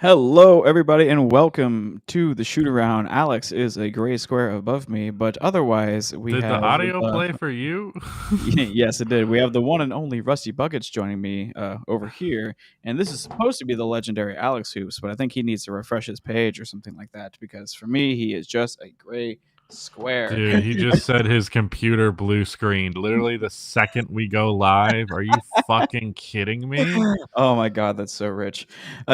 Hello, everybody, and welcome to the Shootaround. Alex is a gray square above me, but otherwise we Did have the audio play for you? yes, it did. We have the one and only Rusty Buckets joining me over here, and this is supposed to be the legendary AlexHoops, but I think he needs to refresh his page or something like that because for me, he is just a gray square. Dude, he just said his computer blue screened literally the second we go live. Are you fucking kidding me? Oh my god, that's so rich.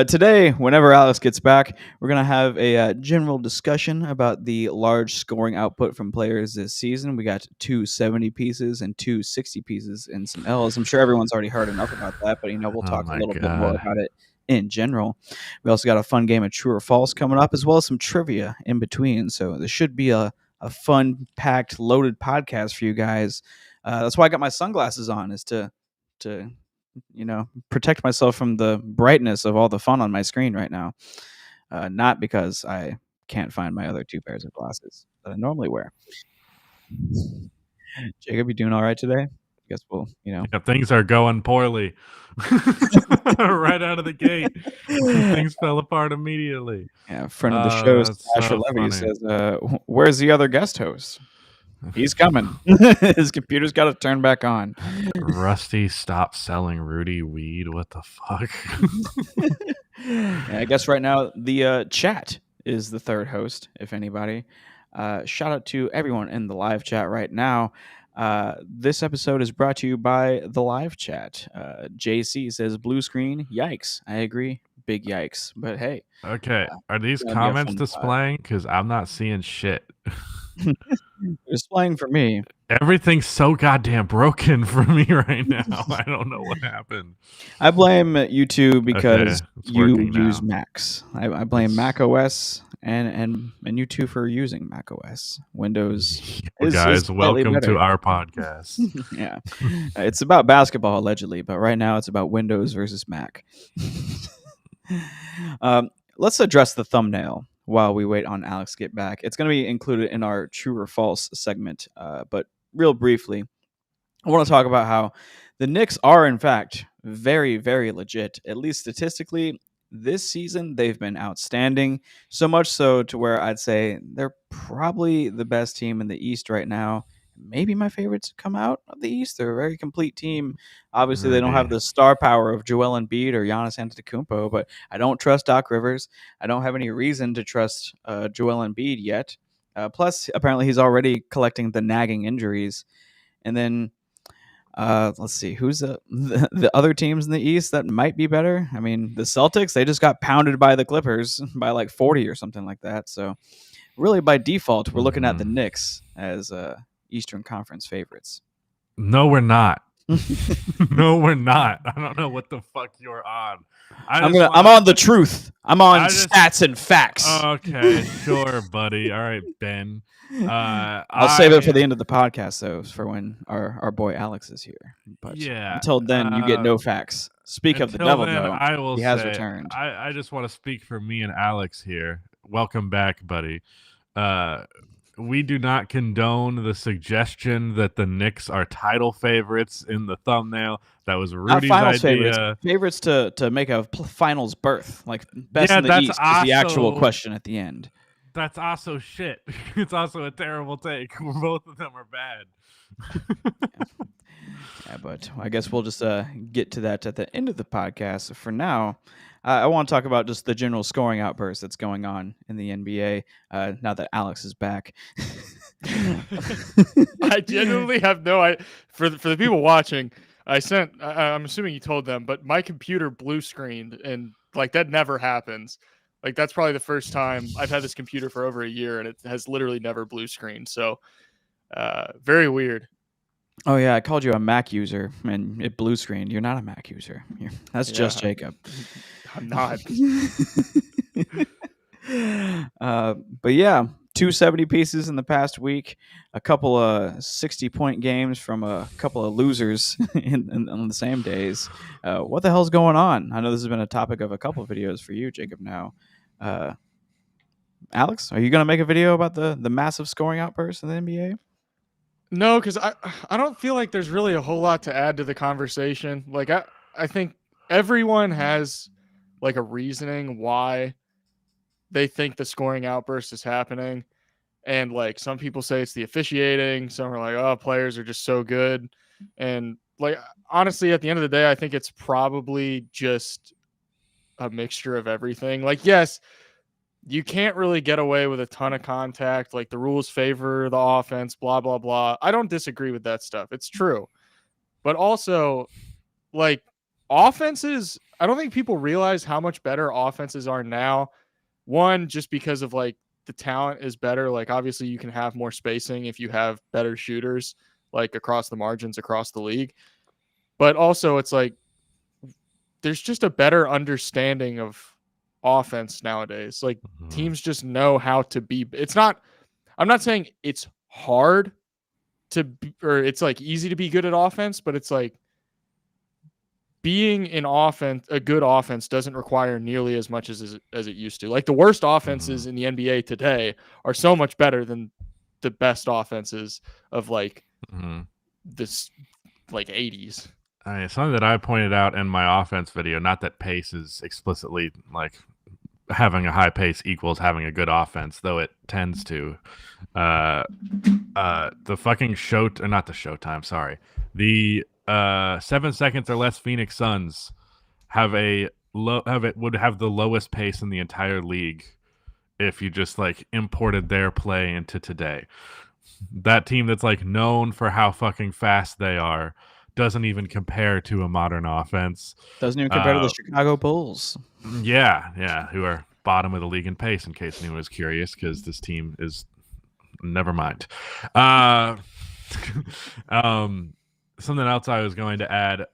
Today, whenever Alex gets back, we're going to have a general discussion about the large scoring output from players this season. We got two 70 pieces and two 60 pieces and some L's. I'm sure everyone's already heard enough about that, but we'll Oh talk a my little bit more God. about it in general. We also got a fun game of true or false coming up, as well as some trivia in between. So this should be a fun, packed, loaded podcast for you guys. That's why I got my sunglasses on, is to protect myself from the brightness of all the fun on my screen right now. Not because I can't find my other two pairs of glasses that I normally wear. Jacob, you doing all right today? I guess Yeah, things are going poorly. Right out of the gate. Things fell apart immediately. Yeah, friend of the show, That's Asher so Levy, funny. says, where's the other guest host? He's coming. His computer's got to turn back on. Rusty, stop selling Rudy weed. What the fuck? Yeah, I guess right now the chat is the third host, if anybody. Shout out to everyone in the live chat right now. This episode is brought to you by the live chat. JC says blue screen. Yikes. I agree. Big yikes. But hey. Okay. Are these gonna be a comments fun displaying? Because I'm not seeing shit. They're displaying for me. Everything's so goddamn broken for me right now. I don't know what happened. I blame you two because it's you working use now. Macs. I blame Mac OS and you two for using Mac OS. Windows is Guys, slightly welcome better. to our podcast. Yeah. It's about basketball allegedly, but right now it's about Windows versus Mac. Let's address the thumbnail while we wait on Alex to get back. It's going to be included in our true or false segment, but real briefly, I want to talk about how the Knicks are, in fact, very, very legit. At least statistically, this season, they've been outstanding. So much so to where I'd say they're probably the best team in the East right now. Maybe my favorites to come out of the East. They're a very complete team. Obviously, they don't have the star power of Joel Embiid or Giannis Antetokounmpo, but I don't trust Doc Rivers. I don't have any reason to trust Joel Embiid yet. Plus, apparently, he's already collecting the nagging injuries. And then let's see who's the other teams in the East that might be better. I mean, the Celtics, they just got pounded by the Clippers by like 40 or something like that. So really by default, we're looking at the Knicks as Eastern Conference favorites. No, we're not. No, we're not. I don't know what the fuck you're on. I'm on the truth. I'm on stats and facts. Okay, sure, buddy. All right, Ben. I'll save it for the end of the podcast, though, for when our boy Alex is here. But yeah, until then, you get no facts. Speak of the devil, though. He has returned. I just want to speak for me and Alex here. Welcome back, buddy. We do not condone the suggestion that the Knicks are title favorites in the thumbnail. That was Rudy's idea. Favorites to make a finals berth, like best in the East is the actual question at the end. That's also shit. It's also a terrible take. Both of them are bad. Yeah, but I guess we'll just get to that at the end of the podcast. For now, I want to talk about just the general scoring outburst that's going on in the NBA now that Alex is back. I genuinely have no idea. For the people watching, I'm assuming you told them, but my computer blue screened, and like that never happens. Like that's probably the first time I've had this computer for over a year, and it has literally never blue screened. So very weird. Oh yeah, I called you a Mac user, and it blue screened. You're not a Mac user. That's just Jacob. I'm not. But yeah, 270 pieces in the past week, a couple of 60-point games from a couple of losers on the same days. What the hell's going on? I know this has been a topic of a couple of videos for you, Jacob, now. Alex, are you going to make a video about the massive scoring outburst in the NBA? No, because I don't feel like there's really a whole lot to add to the conversation. Like I think everyone has like a reasoning why they think the scoring outburst is happening. And like some people say it's the officiating, some are like, oh, players are just so good. And like honestly, at the end of the day, I think it's probably just a mixture of everything. Like, yes, you can't really get away with a ton of contact. Like the rules favor the offense, blah, blah, blah. I don't disagree with that stuff. It's true. But also, like offenses, I don't think people realize how much better offenses are now. One, just because of like the talent is better. Like obviously you can have more spacing if you have better shooters like across the margins across the league. But also it's like there's just a better understanding of offense nowadays. Like teams just know how to be. It's not, I'm not saying it's hard to be, or it's like easy to be good at offense, but it's like being an offense, a good offense doesn't require nearly as much as it used to. Like the worst offenses in the NBA today are so much better than the best offenses of like this like 80s. Something that I pointed out in my offense video, not that pace is explicitly like having a high pace equals having a good offense, though it tends to. The fucking not the Showtime, sorry. The 7 seconds or less Phoenix Suns would have the lowest pace in the entire league if you just like imported their play into today. That team that's like known for how fucking fast they are doesn't even compare to a modern offense. Doesn't even compare to the Chicago Bulls. Yeah, who are bottom of the league in pace, in case anyone was curious, because this team is never mind. Something else I was going to add,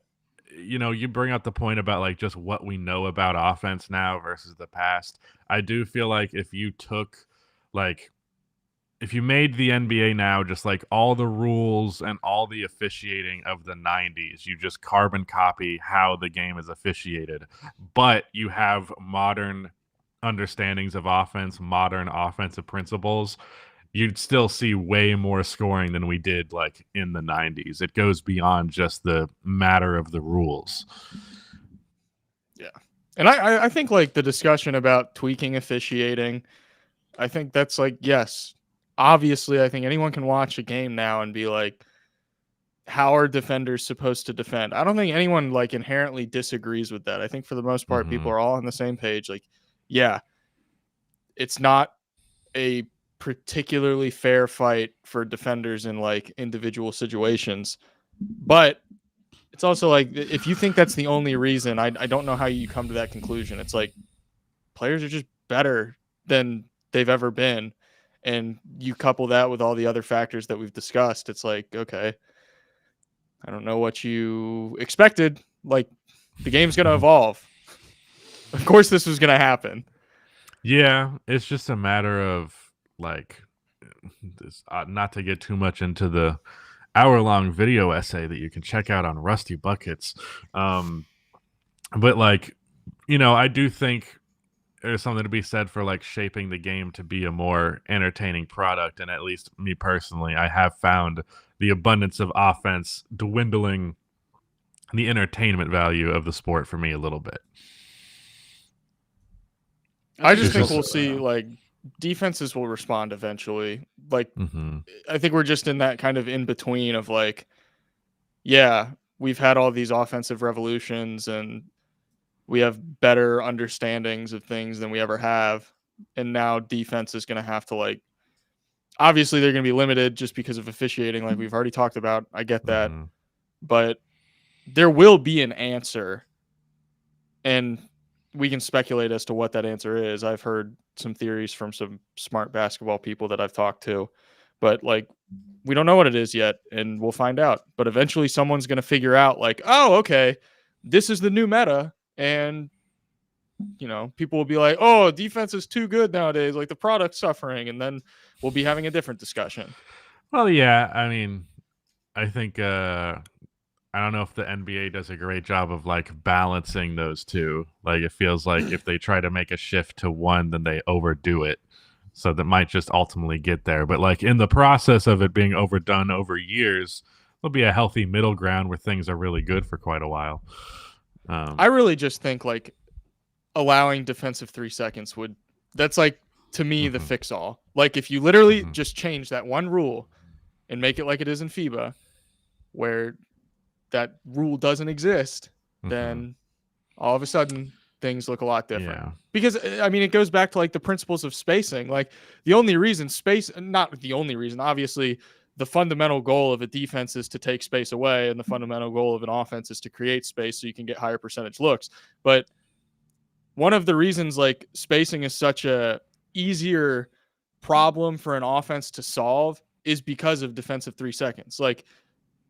you bring up the point about like just what we know about offense now versus the past. I do feel like if you made the NBA now just like all the rules and all the officiating of the 90s, you just carbon copy how the game is officiated, but you have modern understandings of offense, modern offensive principles, you'd still see way more scoring than we did like in the 90s. It goes beyond just the matter of the rules. Yeah. And I think like the discussion about tweaking officiating, I think that's like, yes, obviously I think anyone can watch a game now and be like, how are defenders supposed to defend? I don't think anyone like inherently disagrees with that. I think for the most part, people are all on the same page. Like, yeah, it's not a particularly fair fight for defenders in like individual situations, but it's also like, if you think that's the only reason, I don't know how you come to that conclusion. It's like players are just better than they've ever been. And you couple that with all the other factors that we've discussed. It's like, okay, I don't know what you expected. Like the game's going to evolve. Of course this was going to happen. Yeah. It's just a matter of like this, not to get too much into the hour-long video essay that you can check out on Rusty Buckets. But like, I do think there's something to be said for like shaping the game to be a more entertaining product. And at least me personally, I have found the abundance of offense dwindling the entertainment value of the sport for me a little bit. I just think we'll see like defenses will respond eventually. Like, I think we're just in that kind of in between of like, yeah, we've had all these offensive revolutions and we have better understandings of things than we ever have. And now defense is going to have to like, obviously they're going to be limited just because of officiating. Like we've already talked about. I get that, but there will be an answer and we can speculate as to what that answer is. I've heard some theories from some smart basketball people that I've talked to, but like, we don't know what it is yet and we'll find out. But eventually someone's going to figure out like, oh, okay, this is the new meta. And, people will be like, oh, defense is too good nowadays. Like the product's suffering. And then we'll be having a different discussion. Well, yeah. I mean, I think, I don't know if the NBA does a great job of like balancing those two. Like it feels like if they try to make a shift to one, then they overdo it. So that might just ultimately get there. But like in the process of it being overdone over years, there'll be a healthy middle ground where things are really good for quite a while. I really just think like allowing defensive 3 seconds that's like, to me, the fix all. Like, if you literally just change that one rule and make it like it is in FIBA, where that rule doesn't exist, then all of a sudden things look a lot different. Yeah. Because, I mean, it goes back to like the principles of spacing. Like, the only reason not the only reason, obviously, the fundamental goal of a defense is to take space away, and the fundamental goal of an offense is to create space so you can get higher percentage looks. But one of the reasons like spacing is such a easier problem for an offense to solve is because of defensive 3 seconds. Like,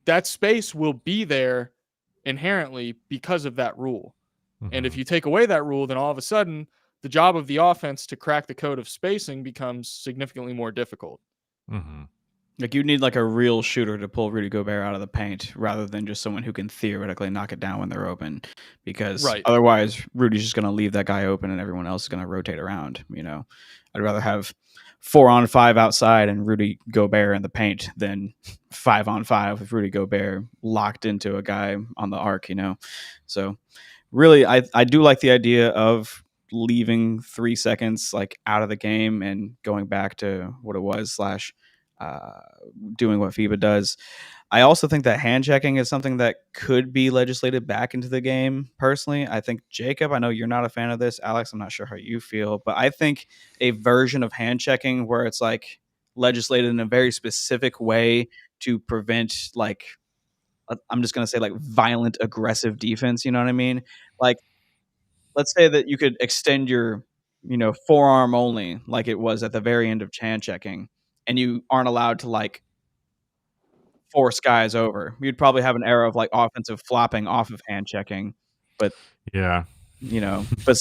that space will be there inherently because of that rule. And if you take away that rule, then all of a sudden the job of the offense to crack the code of spacing becomes significantly more difficult. Like, you need like a real shooter to pull Rudy Gobert out of the paint rather than just someone who can theoretically knock it down when they're open, because otherwise Rudy's just going to leave that guy open and everyone else is going to rotate around. You know, I'd rather have 4-on-5 outside and Rudy Gobert in the paint than 5-on-5 with Rudy Gobert locked into a guy on the arc, you know? So really, I do like the idea of leaving 3 seconds like out of the game and going back to what it was / doing what FIBA does. I also think that hand checking is something that could be legislated back into the game. Personally, I think, Jacob, I know you're not a fan of this. Alex, I'm not sure how you feel, but I think a version of hand checking where it's like legislated in a very specific way to prevent, like, I'm just going to say, like, violent, aggressive defense. You know what I mean? Like, let's say that you could extend your, forearm only, like it was at the very end of hand checking, and you aren't allowed to like force guys over. You'd probably have an era of like offensive flopping off of hand checking, but yeah, but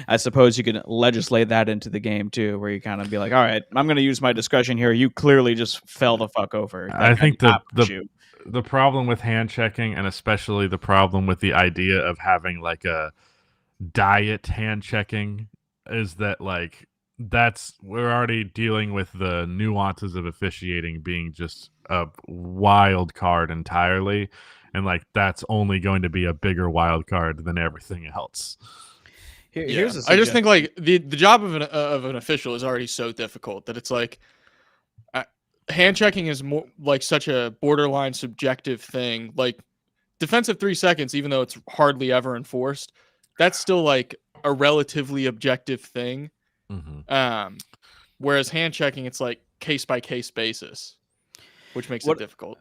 I suppose you could legislate that into the game too, where you kind of be like, all right, I'm going to use my discretion here. You clearly just fell the fuck over. I think the problem with hand checking, and especially the problem with the idea of having like a diet hand checking, is that like we're already dealing with the nuances of officiating being just a wild card entirely, and like that's only going to be a bigger wild card than everything else. I just think like the job of an official is already so difficult that it's like hand checking is more like such a borderline subjective thing. Like, defensive 3 seconds, even though it's hardly ever enforced, that's still like a relatively objective thing. Whereas hand checking, it's like case by case basis, which makes it difficult.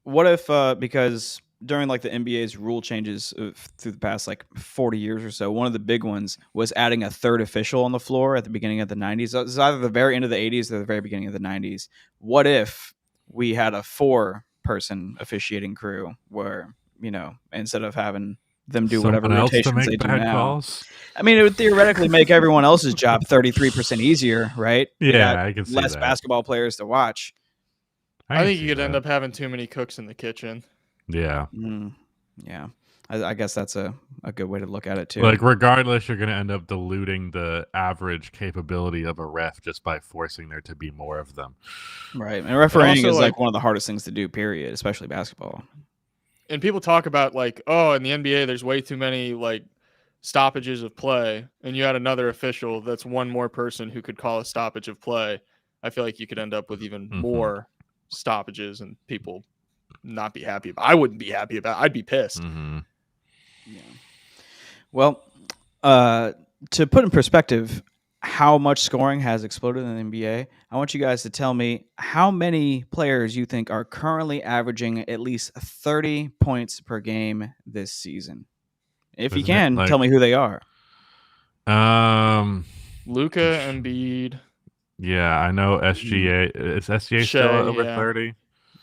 What if because during like the NBA's rule changes through the past like 40 years or so, one of the big ones was adding a third official on the floor at the beginning of the 90s. It was either the very end of the 80s or the very beginning of the 90s. What if we had a 4-person officiating crew where, instead of having them do whatever rotations they do now. Calls. I mean, it would theoretically make everyone else's job 33% easier, right? Yeah, I can see less that. basketball players to watch. I think you could end up having too many cooks in the kitchen. Yeah. Yeah. I guess that's a good way to look at it too. Like, regardless, you're going to end up diluting the average capability of a ref just by forcing there to be more of them. Right. And refereeing is like one of the hardest things to do, period, especially basketball. And people talk about like, oh, in the NBA, there's way too many like stoppages of play, and you had another official that's one more person who could call a stoppage of play. I feel like you could end up with even more stoppages and people not be happy about. I wouldn't be happy about. I'd be pissed. Yeah. Well, to put in perspective how much scoring has exploded in the NBA, I want you guys to tell me how many players you think are currently averaging at least 30 points per game this season. If you can, tell me who they are. Luka, Embiid. Yeah, I know SGA. Is SGA still over 30?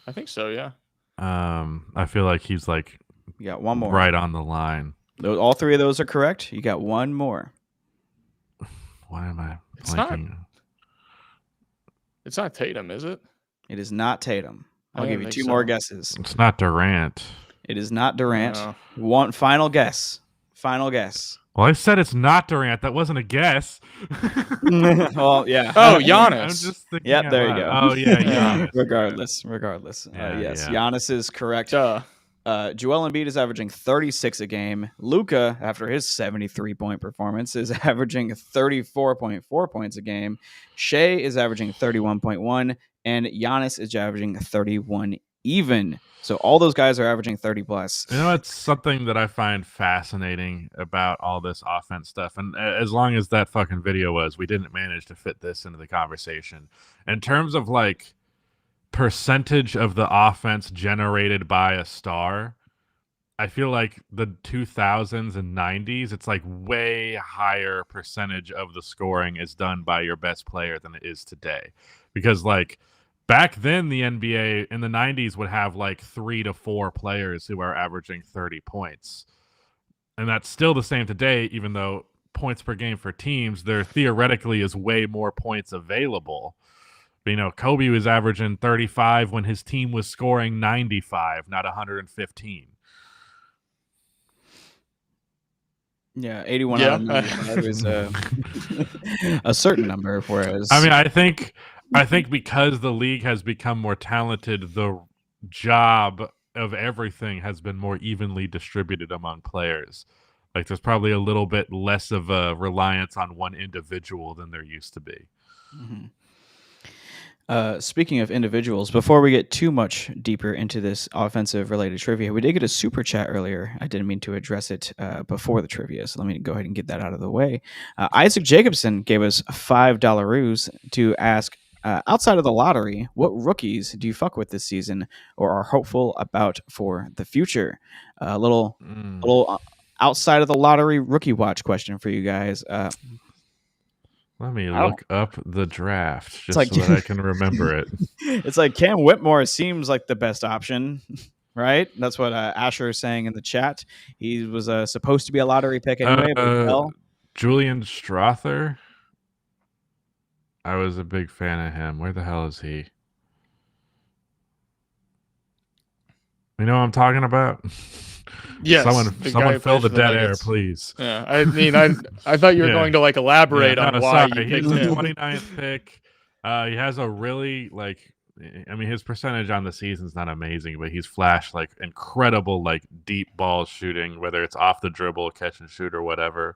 I think so, yeah. I feel like he's like, you got one more right on the line. All 3 of those are correct. You got one more. Why am I blanking? It's not Tatum, is it? It is not Tatum. I'll give you 2 more guesses. It's not Durant. It is not Durant. No. One final guess. Final guess. Well, I said it's not Durant. That wasn't a guess. Well, yeah. Oh, Giannis. I'm just thinking there you go. Oh, yeah, Giannis. Regardless. Yes, Giannis is correct. Joel Embiid is averaging 36 a game. Luka, after his 73-point performance, is averaging 34.4 points a game. Shea is averaging 31.1, and Giannis is averaging 31 even. So all those guys are averaging 30 plus. You know, it's something that I find fascinating about all this offense stuff. And as long as that fucking video was, we didn't manage to fit this into the conversation. In terms of like percentage of the offense generated by a star, I feel like the 2000s and 90s, it's like way higher percentage of the scoring is done by your best player than it is today. Because like back then, the NBA in the 90s would have like 3 to 4 players who are averaging 30 points. And that's still the same today, even though points per game for teams, there theoretically is way more points available. But, you know, Kobe was averaging 35 when his team was scoring 95, not 115. Yeah, 81 out of 95 is a certain number. Whereas, I mean, I think because the league has become more talented, the job of everything has been more evenly distributed among players. Like there's probably a little bit less of a reliance on one individual than there used to be. Mm-hmm. Speaking of individuals, before we get too much deeper into this offensive-related trivia, we did get a super chat earlier. I didn't mean to address it before the trivia, so let me go ahead and get that out of the way. Isaac Jacobson gave us $5 to ask, outside of the lottery, what rookies do you fuck with this season or are hopeful about for the future? A little outside of the lottery rookie watch question for you guys. Let me look up the draft just like, so that I can remember it. It's like Cam Whitmore seems like the best option, right? That's what Asher is saying in the chat. He was supposed to be a lottery pick anyway. But Julian Strother. I was a big fan of him. Where the hell is he? You know what I'm talking about? Yes. Someone fill the dead air, please. Yeah, I mean, I thought you were going to like elaborate on why you picked him. He's the him. 29th pick. He has a really I mean, his percentage on the season's not amazing, but he's flashed like incredible like deep ball shooting, whether it's off the dribble, catch and shoot, or whatever.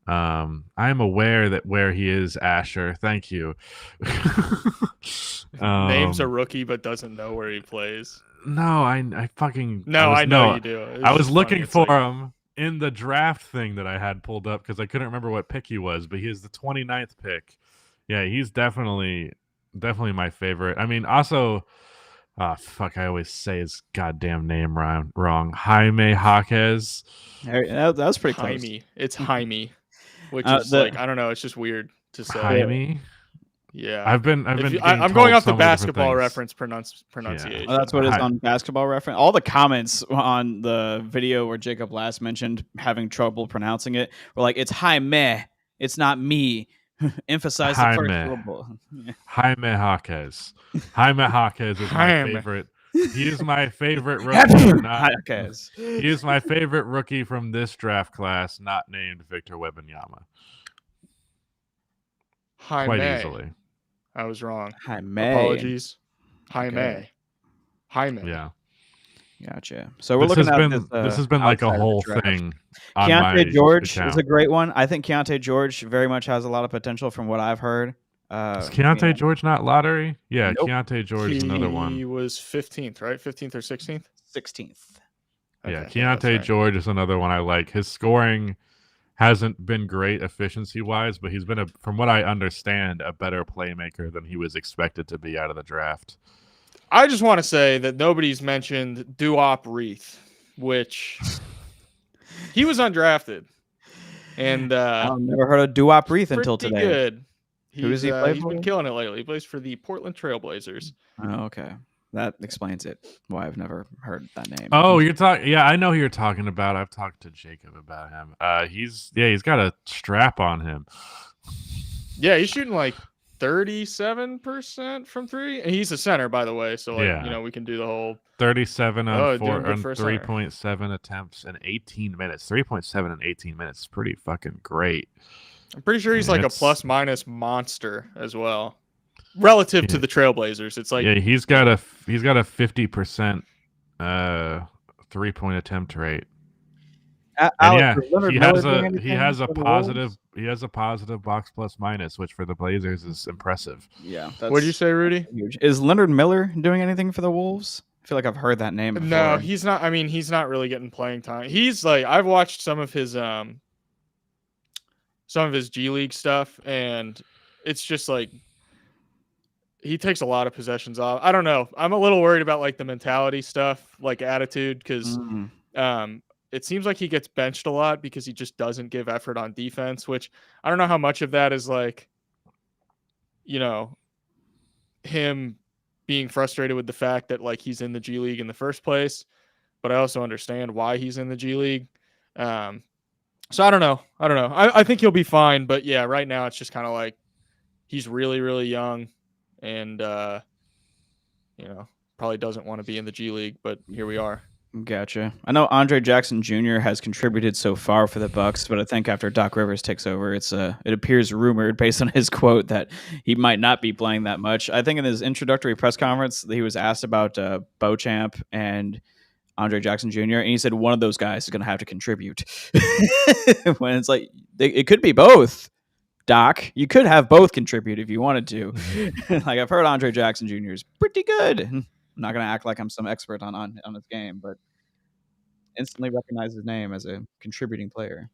I am aware that where he is, Asher. Thank you. Names a rookie, but doesn't know where he plays. No, I fucking no. I know you do. I was looking for him in the draft thing that I had pulled up because I couldn't remember what pick he was, but he is the 29th pick. Yeah, he's definitely my favorite. I mean, also, I always say his goddamn name wrong. Jaime Jaquez. That was pretty close. Jaime. It's Jaime, which is like, I don't know. It's just weird to say. Jaime. Yeah, I'm going off the basketball reference pronunciation. Yeah. That's what it is on basketball reference. All the comments on the video where Jacob last mentioned having trouble pronouncing it were like, it's Jaime, it's not me. Emphasize the first syllable. Jaime Jaquez. Jaime Jaquez is my favorite. He is my favorite rookie. He is my favorite rookie from this draft class, not named Victor Wembanyama. Quite easily. I was wrong. Jaime. Apologies. Jaime. Okay. Jaime. Yeah. Gotcha. So we're looking at this has been like a whole thing. Keontae George is a great one. I think Keontae George very much has a lot of potential from what I've heard. Is Keontae George not lottery? Yeah, nope. Keontae George is another one. He was 15th, right? 15th or 16th? 16th. Yeah, Keontae George is another one I like. His scoring hasn't been great efficiency-wise, but he's been, from what I understand, a better playmaker than he was expected to be out of the draft. I just want to say that nobody's mentioned Duop Reith, which he was undrafted. And I've never heard of Duop Reith until today. Good. Who does he play He's for? been killing it lately. He plays for the Portland Trailblazers. Oh, okay. That explains it. Why I've never heard that name. Oh, you're talking. Yeah, I know who you're talking about. I've talked to Jacob about him. He's got a strap on him. Yeah, he's shooting like 37% from three, and he's a center, by the way. So we can do the whole 37 on 3.7 attempts in 18 minutes. 3.7 in 18 minutes is pretty fucking great. I'm pretty sure he's like a plus minus monster as well. Relative to the Trailblazers, it's like he's got a 50% 3-point attempt rate. Alex, And is Leonard he Miller has doing a anything for the Wolves? positive box plus minus, which for the Blazers is impressive. Yeah. What'd you say, Rudy? Huge. Is Leonard Miller doing anything for the Wolves? I feel like I've heard that name before. No, he's not. I mean, he's not really getting playing time. He's like, I've watched some of his G League stuff, and it's just like he takes a lot of possessions off. I don't know. I'm a little worried about like the mentality stuff, like attitude, because it seems like he gets benched a lot because he just doesn't give effort on defense, which I don't know how much of that is like, you know, him being frustrated with the fact that like he's in the G League in the first place, but I also understand why he's in the G League. So I don't know. I think he'll be fine, but yeah, right now it's just kind of like he's really, really young and, probably doesn't want to be in the G League, but here we are. Gotcha. I know Andre Jackson Jr. has contributed so far for the Bucks, but I think after Doc Rivers takes over, it appears rumored based on his quote that he might not be playing that much. I think in his introductory press conference, he was asked about Beauchamp and Andre Jackson Jr., and he said one of those guys is going to have to contribute. When it's like, it could be both, Doc. You could have both contribute if you wanted to. Like, I've heard Andre Jackson Jr. is pretty good. I'm not going to act like I'm some expert on his game, but instantly recognize his name as a contributing player.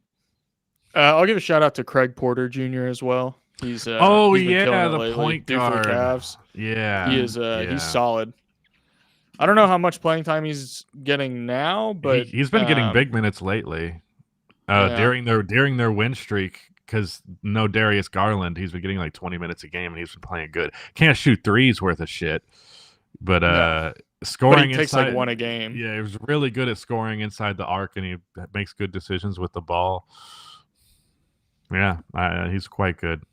I'll give a shout out to Craig Porter Jr. as well. He's been the point guard for the Cavs. Yeah, he is. He's solid. I don't know how much playing time he's getting now, but he's been getting big minutes lately. During their win streak, because no Darius Garland, he's been getting like 20 minutes a game, and he's been playing good. Can't shoot threes worth of shit, but scoring he takes inside, like one a game. Yeah, he was really good at scoring inside the arc, and he makes good decisions with the ball. Yeah, he's quite good.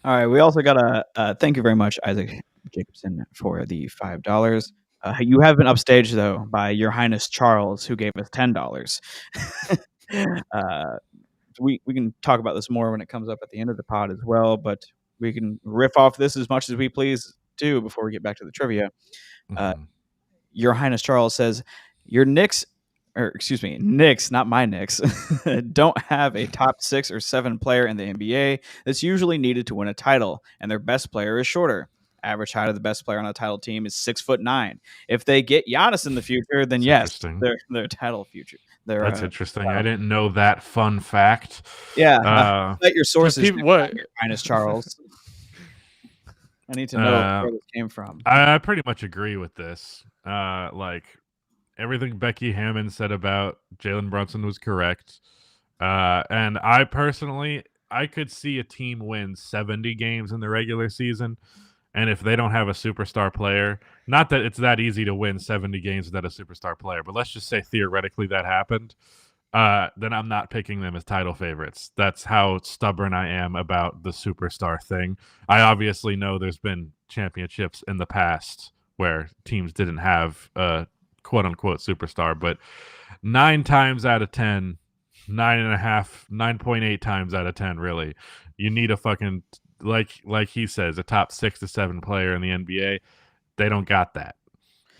All right, we also got a thank you very much, Isaac Jacobson, for the $5. You have been upstaged though by Your Highness Charles, who gave us $10. We can talk about this more when it comes up at the end of the pod as well, but we can riff off this as much as we please too before we get back to the trivia. Your Highness Charles says your Knicks, not my Knicks, don't have a top 6 or 7 player in the NBA that's usually needed to win a title, and their best player is shorter. Average height of the best player on a title team is 6'9". If they get Giannis in the future, then yes, they're title future. That's interesting. I didn't know that fun fact. Yeah, let your sources. What, Your Highness Charles? I need to know where this came from. I pretty much agree with this. Like everything Becky Hammond said about Jalen Brunson was correct. And I personally, I could see a team win 70 games in the regular season. And if they don't have a superstar player, not that it's that easy to win 70 games without a superstar player, but let's just say theoretically that happened, then I'm not picking them as title favorites. That's how stubborn I am about the superstar thing. I obviously know there's been championships in the past where teams didn't have a quote-unquote superstar, but 9 times out of 10, 9.8 times out of 10, really, you need a fucking... Like he says, a top 6 to 7 player in the NBA. They don't got that.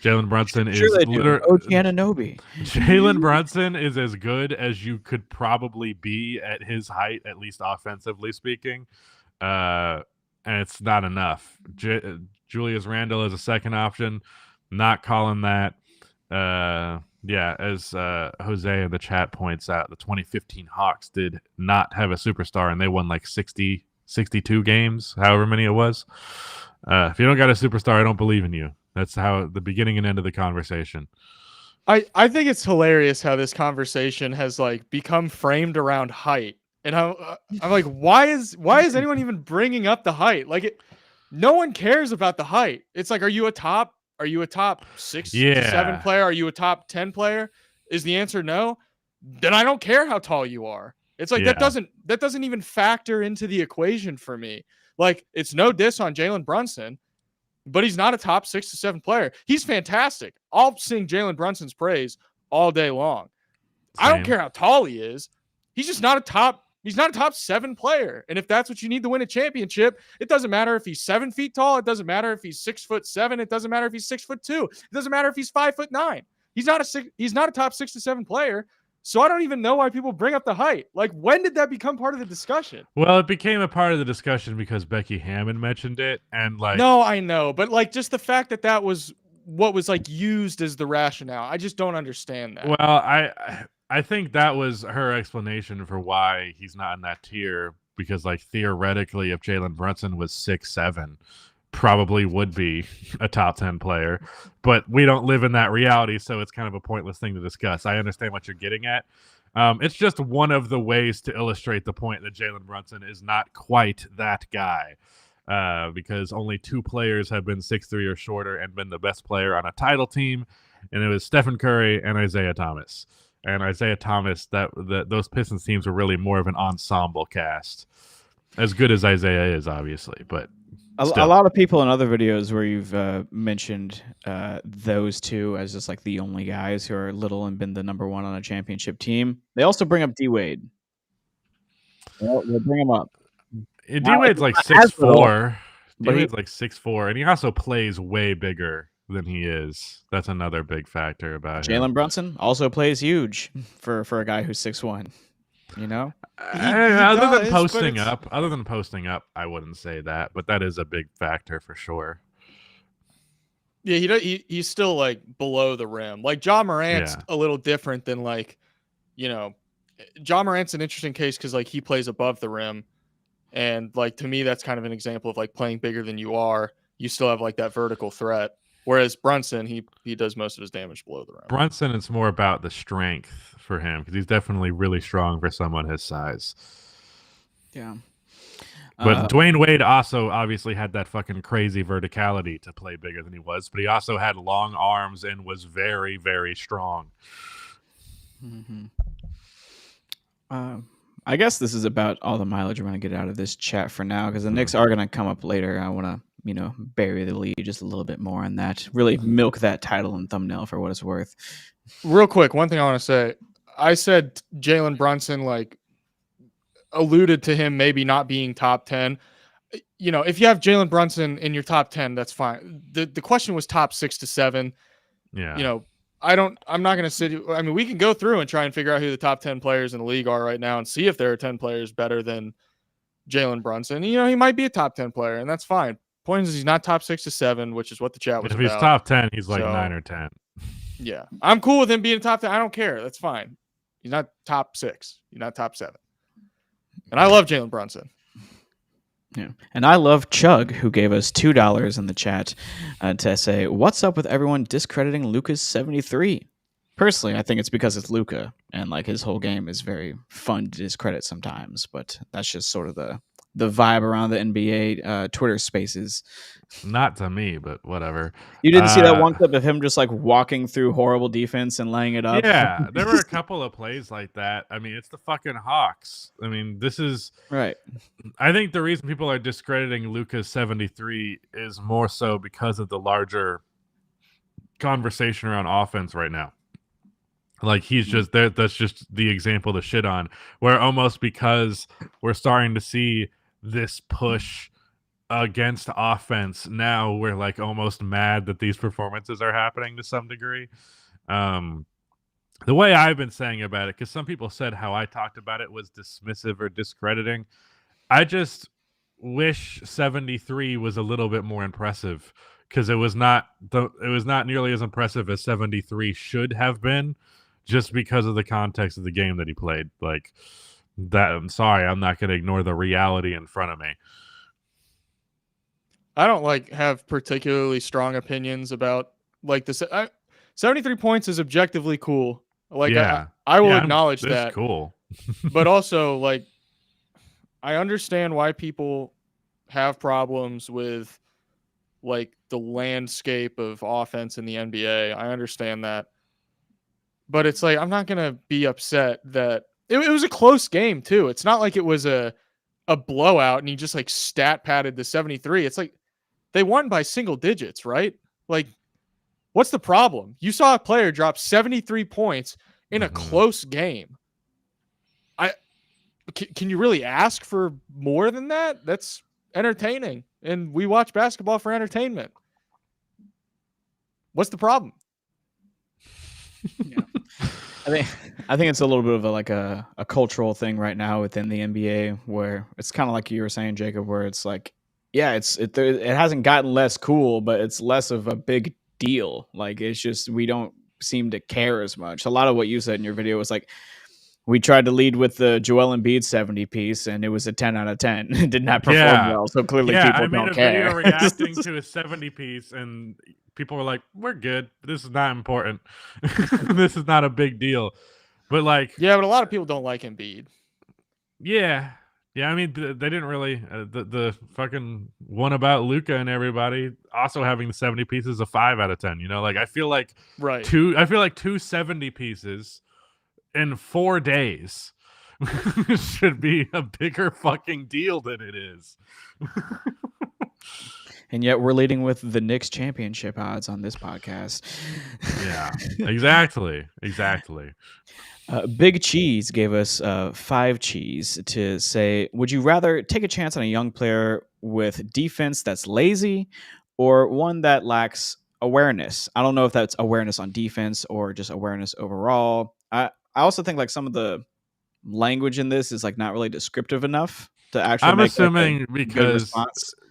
Jalen Brunson is OG Anunoby. Jalen Brunson is as good as you could probably be at his height, at least offensively speaking. And it's not enough. Julius Randle is a second option. Not calling that. Yeah, as Jose in the chat points out, the 2015 Hawks did not have a superstar, and they won like 62 games, however many it was. If you don't got a superstar, I don't believe in you. That's how the beginning and end of the conversation. I think it's hilarious how this conversation has like become framed around height, and I'm like, why is anyone even bringing up the height? Like, no one cares about the height. It's like, are you a top 6 to 7 player? Are you a top 10 player? Is the answer no? Then I don't care how tall you are. It's like that doesn't even factor into the equation for me. Like, it's no diss on Jalen Brunson, but he's not a top 6 to 7 player. He's fantastic. I'll sing Jalen Brunson's praise all day long. Same. I don't care how tall he is. He's just not a top 7 player. And if that's what you need to win a championship, it doesn't matter if he's 7 feet tall. It doesn't matter if he's 6'7". It doesn't matter if he's 6'2". It doesn't matter if he's 5'9". He's not a top 6 to 7 player. So I don't even know why people bring up the height. Like, when did that become part of the discussion? Well, it became a part of the discussion because Becky Hammond mentioned it, and like, no, I know, but like just the fact that was what was like used as the rationale, I just don't understand that. Well, I think that was her explanation for why he's not in that tier, because like theoretically, if Jalen Brunson was 6'7", probably would be a top 10 player, but we don't live in that reality, so it's kind of a pointless thing to discuss. I understand what you're getting at. It's just one of the ways to illustrate the point that Jalen Brunson is not quite that guy, because only 2 players have been 6'3" or shorter and been the best player on a title team, and it was Stephen Curry and Isaiah Thomas. And Isaiah Thomas, those Pistons teams were really more of an ensemble cast, as good as Isaiah is, obviously, but a lot of people in other videos where you've mentioned those two as just like the only guys who are little and been the number one on a championship team. They also bring up D Wade. They'll bring him up. D Wade's like 6'4". D Wade's like 6'4", and he also plays way bigger than he is. That's another big factor about him. Jalen Brunson also plays huge for a guy who's 6'1". You know, other than posting up, I wouldn't say that, but that is a big factor for sure. Yeah, he's still like below the rim. Like Ja Morant's a little different than like, you know, Ja Morant's an interesting case because like he plays above the rim, and like to me that's kind of an example of like playing bigger than you are. You still have like that vertical threat. Whereas Brunson, he does most of his damage below the rim. Brunson, it's more about the strength for him because he's definitely really strong for someone his size. Yeah. But Dwayne Wade also obviously had that fucking crazy verticality to play bigger than he was, but he also had long arms and was very, very strong. Mm-hmm. I guess this is about all the mileage we're going to get out of this chat for now because the Knicks are going to come up later. I want to bury the lead just a little bit more on that. Really milk that title and thumbnail for what it's worth. Real quick, one thing I want to say. I said Jalen Brunson, like, alluded to him maybe not being top 10. You know, if you have Jalen Brunson in your top 10, that's fine. The question was top 6 to 7. Yeah. You know, I'm not going to sit. I mean, we can go through and try and figure out who the top 10 players in the league are right now and see if there are 10 players better than Jalen Brunson. You know, he might be a top 10 player, and that's fine. Point is, he's not top 6 to 7, which is what the chat was about. If he's top 10, he's like 9 or 10. Yeah. I'm cool with him being top 10. I don't care. That's fine. He's not top 6. He's not top 7. And I love Jalen Brunson. Yeah. And I love Chug, who gave us $2 in the chat to say, what's up with everyone discrediting Luka's 73? Personally, I think it's because it's Luka, and like his whole game is very fun to discredit sometimes, but that's just sort of the vibe around the NBA Twitter spaces. Not to me, but whatever. You didn't see that one clip of him just like walking through horrible defense and laying it up? Yeah, there were a couple of plays like that. I mean, it's the fucking Hawks. I mean, this is... Right. I think the reason people are discrediting Luka's 73 is more so because of the larger conversation around offense right now. Like, he's just there. That's just the example to shit on, where almost because we're starting to see this push against offense, now we're like almost mad that these performances are happening to some degree. The way I've been saying about it, because some people said how I talked about it was dismissive or discrediting. I just wish 73 was a little bit more impressive, because it was not nearly as impressive as 73 should have been, just because of the context of the game that he played. Like that, I'm sorry, I'm not going to ignore the reality in front of me. I don't have particularly strong opinions about like this. 73 points is objectively cool. Like, yeah, I will acknowledge that. Cool. But also, like, I understand why people have problems with like the landscape of offense in the NBA. I understand that. But it's like, I'm not going to be upset that it was a close game too. It's not like it was a blowout and he just like stat padded the 73. It's like they won by single digits, right? Like, what's the problem? You saw a player drop 73 points in a close game. Can you really ask for more than that? That's entertaining. And we watch basketball for entertainment. What's the problem? I think it's a little bit of a cultural thing right now within the NBA where it's kind of like you were saying, Jacob, where it's like, yeah, it hasn't gotten less cool, but it's less of a big deal. Like it's just we don't seem to care as much. A lot of what you said in your video was like we tried to lead with the Joel Embiid 70 piece, and it was a 10 out of 10. It did not perform well, so clearly people don't care. I made a video reacting to a 70 piece, and people were like, "We're good. This is not important. This is not a big deal." But like, yeah, but a lot of people don't like Embiid. Yeah. I mean, they didn't really the fucking one about Luka and everybody also having the 70 pieces a 5 out of 10. You know, like I feel like two 70 pieces in 4 days should be a bigger fucking deal than it is. And yet we're leading with the Knicks championship odds on this podcast. Yeah, exactly. Big Cheese gave us 5 cheese to say, would you rather take a chance on a young player with defense that's lazy or one that lacks awareness? I don't know if that's awareness on defense or just awareness overall. I also think like some of the language in this is like not really descriptive enough to actually I'm make assuming like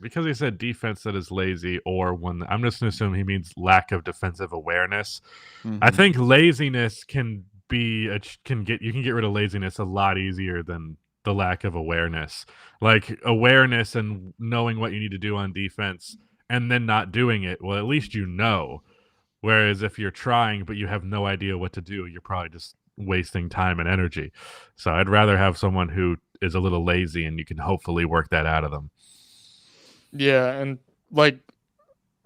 because he said defense that is lazy or one. I'm just going to assume he means lack of defensive awareness. Mm-hmm. I think laziness can get rid of laziness a lot easier than the lack of awareness. Like awareness and knowing what you need to do on defense and then not doing it. Well, at least you know. Whereas if you're trying but you have no idea what to do, you're probably just wasting time and energy. So I'd rather have someone who is a little lazy and you can hopefully work that out of them. Yeah, and like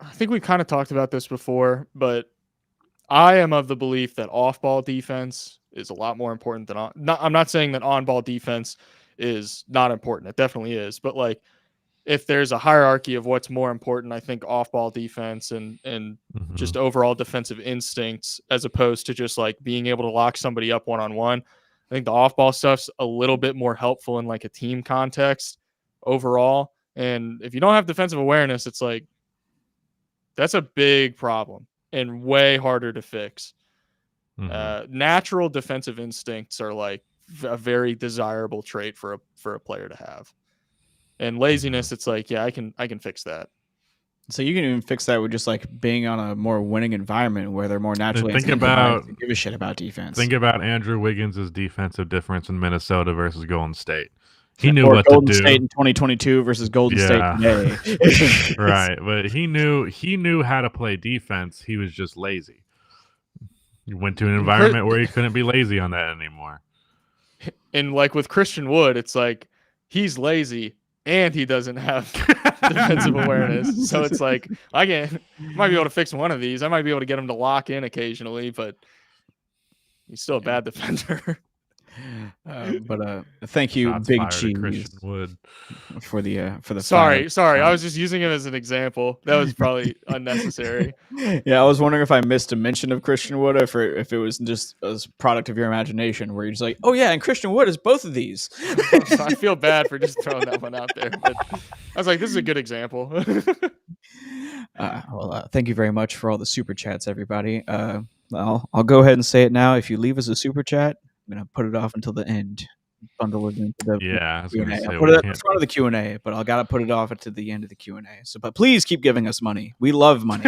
I think we kind of talked about this before, but I am of the belief that off-ball defense is a lot more important than I'm not saying that on-ball defense is not important. It definitely is. But like if there's a hierarchy of what's more important, I think off-ball defense and just overall defensive instincts as opposed to just like being able to lock somebody up one-on-one. I think the off-ball stuff's a little bit more helpful in like a team context overall. And if you don't have defensive awareness, it's like that's a big problem and way harder to fix. Natural defensive instincts are like a very desirable trait for a player to have. And laziness, it's like, yeah, I can fix that. So you can even fix that with just like being on a more winning environment where they're more naturally to give a shit about defense. Think about Andrew Wiggins' defensive difference in Minnesota versus Golden State. He knew what Golden to do. State in 2022 versus Golden State today. Right, but he knew how to play defense. He was just lazy. He went to an environment where he couldn't be lazy on that anymore. And like with Christian Wood, it's like he's lazy and he doesn't have defensive awareness. So it's like might be able to fix one of these. I might be able to get him to lock in occasionally, but he's still a bad defender. But thank you, Shots Big Cheese, for the Sorry, I was just using it as an example. That was probably unnecessary. Yeah, I was wondering if I missed a mention of Christian Wood, or if it was just a product of your imagination, where you're just like, oh yeah, and Christian Wood is both of these. I feel bad for just throwing that one out there, but I was like, this is a good example. Thank you very much for all the super chats, everybody. I'll go ahead and say it now. If you leave us a super chat, I'm gonna put it off until the end. Bundle it into the Q&A. I'll put it at the front of the Q&A, but I gotta put it off to the end of the Q&A. So, but please keep giving us money. We love money.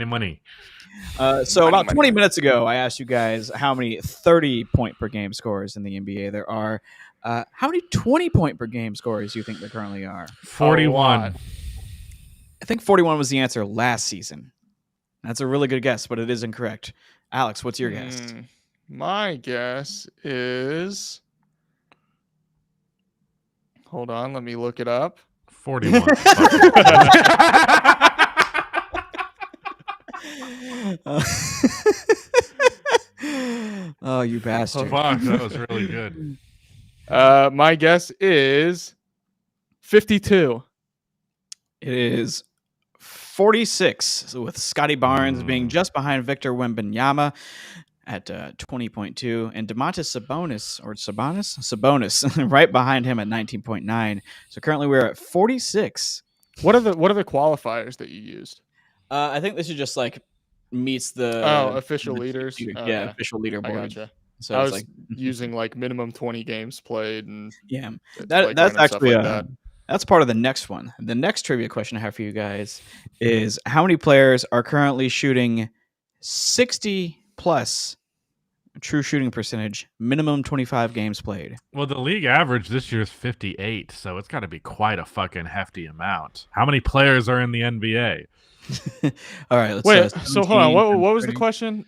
money. So about 20 minutes ago, I asked you guys how many 30-point per game scorers in the NBA there are. How many 20-point per game scorers do you think there currently are? 41. I think 41 was the answer last season. That's a really good guess, but it is incorrect. Alex, what's your guess? My guess is... Hold on, let me look it up. 41. Oh, you bastard. Oh, fuck, that was really good. My guess is 52. It is 46, with Scotty Barnes being just behind Victor Wembanyama at 20.2, and Domantas Sabonis right behind him at 19.9. So currently we're at 46. What are the qualifiers that you used? I think this is just like meets the official leaders. Okay. official I leaderboard. gotcha. So I it's was like using like minimum 20 games played and yeah, like that's random stuff actually like that. that's part of the next one. The next trivia question I have for you guys is how many players are currently shooting 60 plus true shooting percentage, minimum 25 games played? Well, the league average this year is 58, so it's got to be quite a fucking hefty amount. How many players are in the NBA? All right, let's Wait, so hold on. 17 What times was the 30. question?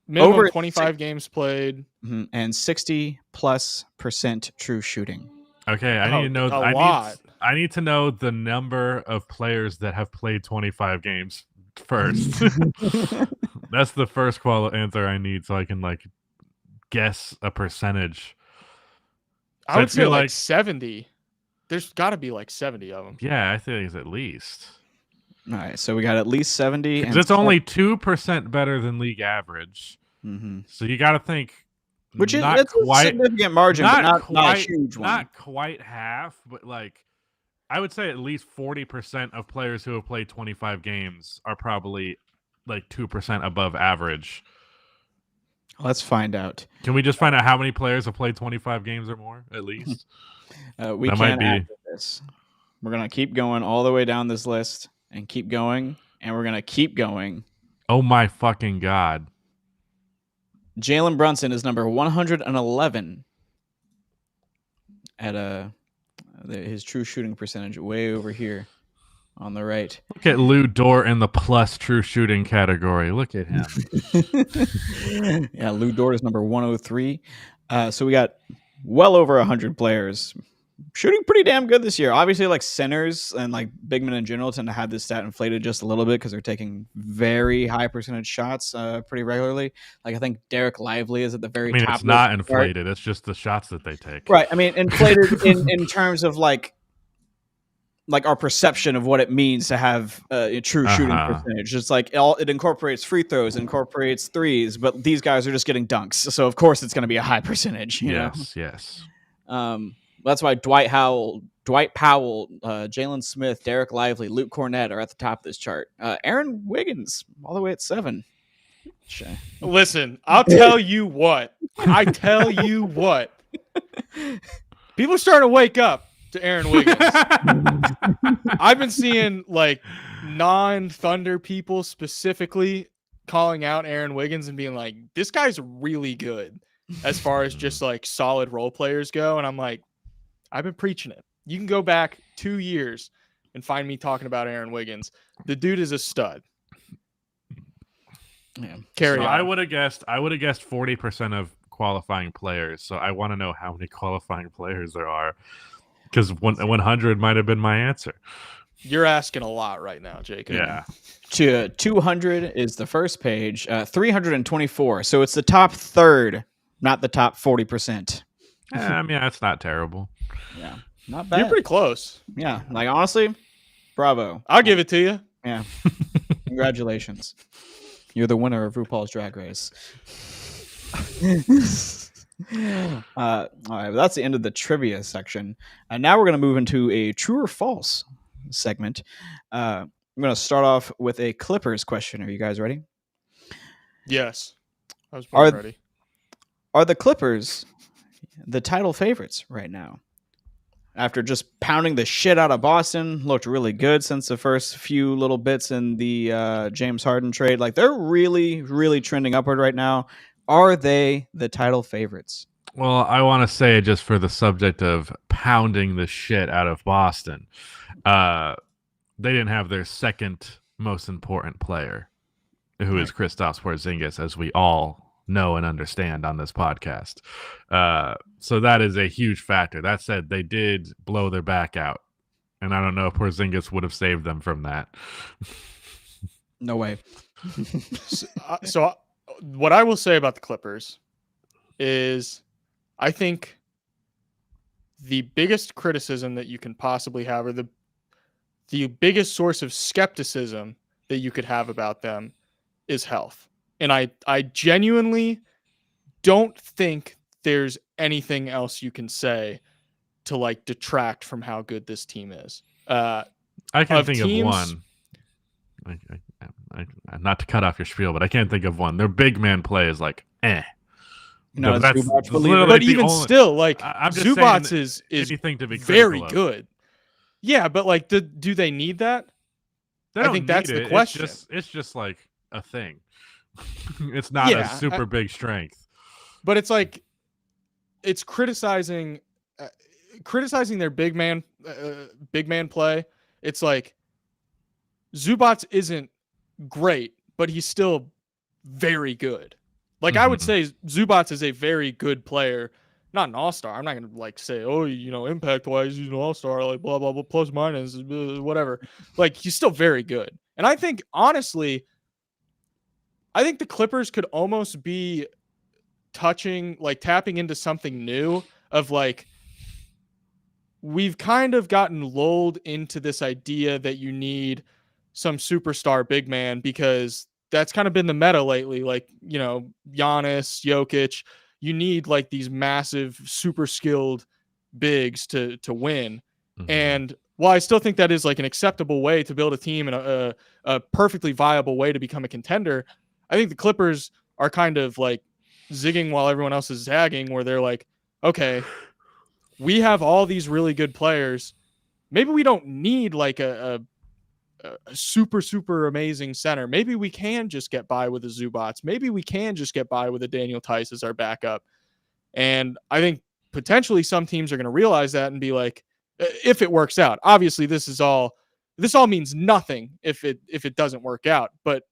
Minimum Over 25 games played. and 60 plus percent true shooting. Okay, I need to know. A lot. I need to know the number of players that have played 25 games first. That's the first answer I need, so I can like guess a percentage. I would say like 70. There's got to be like 70 of them. Yeah, I think it's at least. All right, so we got at least 70. Because it's only 2% better than league average. Mm-hmm. So you got to think. Which is a significant margin, but not a huge one. Not quite half, but like I would say at least 40% of players who have played 25 games are probably like 2% above average. Let's find out. Can we just find out how many players have played 25 games or more at least? We can't add this. We're going to keep going all the way down this list and keep going, and we're going to keep going. Oh my fucking God. Jalen Brunson is number 111 at his true shooting percentage way over here on the right. Look at Lou Dort in the plus true shooting category. Look at him. Yeah, Lou Dort is number 103. So we got well over 100 players shooting pretty damn good this year. Obviously, like centers and like big men in general tend to have this stat inflated just a little bit because they're taking very high percentage shots pretty regularly. Like I think Derek Lively is at the very top. It's not inflated. It's just the shots that they take. Right. I mean, inflated in terms of like our perception of what it means to have a true shooting percentage. It's like it incorporates free throws, incorporates threes, but these guys are just getting dunks. So of course it's going to be a high percentage. Yes. That's why Dwight Powell, Jalen Smith, Derek Lively, Luke Cornett are at the top of this chart. Aaron Wiggins, all the way at 7. Listen, I'll tell you what. People are starting to wake up to Aaron Wiggins. I've been seeing like non-Thunder people specifically calling out Aaron Wiggins and being like, this guy's really good as far as just like solid role players go. And I'm like, I've been preaching it. You can go back 2 years and find me talking about Aaron Wiggins. The dude is a stud. Yeah. Carry on. I would have guessed 40% of qualifying players. So I want to know how many qualifying players there are, because 100 might have been my answer. You're asking a lot right now, Jacob. Yeah. 200 is the first page. 324. So it's the top third, not the top 40%. I mean, that's not terrible. Yeah, not bad. You're pretty close. Yeah, like honestly, bravo. I'll give it to you. Yeah, congratulations. You're the winner of RuPaul's Drag Race. All right, that's the end of the trivia section. Now we're going to move into a true or false segment. I'm going to start off with a Clippers question. Are you guys ready? Yes, I was ready. Are the Clippers the title favorites right now? After just pounding the shit out of Boston, looked really good since the first few little bits in the James Harden trade. Like they're really, really trending upward right now. Are they the title favorites? Well, I want to say, just for the subject of pounding the shit out of Boston, they didn't have their second most important player, who is Kristaps Porzingis, as we all know and understand on this podcast. So that is a huge factor. That said, they did blow their back out, and I don't know if Porzingis would have saved them from that. No way. So what I will say about the Clippers is I think the biggest criticism that you can possibly have, or the biggest source of skepticism that you could have about them, is health. And I genuinely don't think there's anything else you can say to like detract from how good this team is. I can think of one. not to cut off your spiel, but I can't think of one. Their big man play is like, eh. No, That's Zubac will literally leave it. But the even only- still, like I'm just Zubats saying is anything to be very critical of. good. Yeah, but like, do they need that? They I don't think need that's the it. question. It's just like a thing. It's not a super big strength. But it's like, it's criticizing their big man play. It's like Zubats isn't great, but he's still very good. Like I would say Zubats is a very good player, not an all-star. I'm not going to like say, oh, impact wise, he's an all-star, like blah, blah, blah, plus minus, whatever. Like he's still very good. And I think honestly, the Clippers could almost be tapping into something new of like, we've kind of gotten lulled into this idea that you need some superstar big man because that's kind of been the meta lately. Like, Giannis, Jokic, you need like these massive, super skilled bigs to win. Mm-hmm. And while I still think that is like an acceptable way to build a team and a perfectly viable way to become a contender, I think the Clippers are kind of like zigging while everyone else is zagging, where they're like, okay, we have all these really good players. Maybe we don't need like a super, super amazing center. Maybe we can just get by with a Zubats. Maybe we can just get by with a Daniel Tice as our backup. And I think potentially some teams are going to realize that and be like, if it works out, obviously this all means nothing if it doesn't work out. But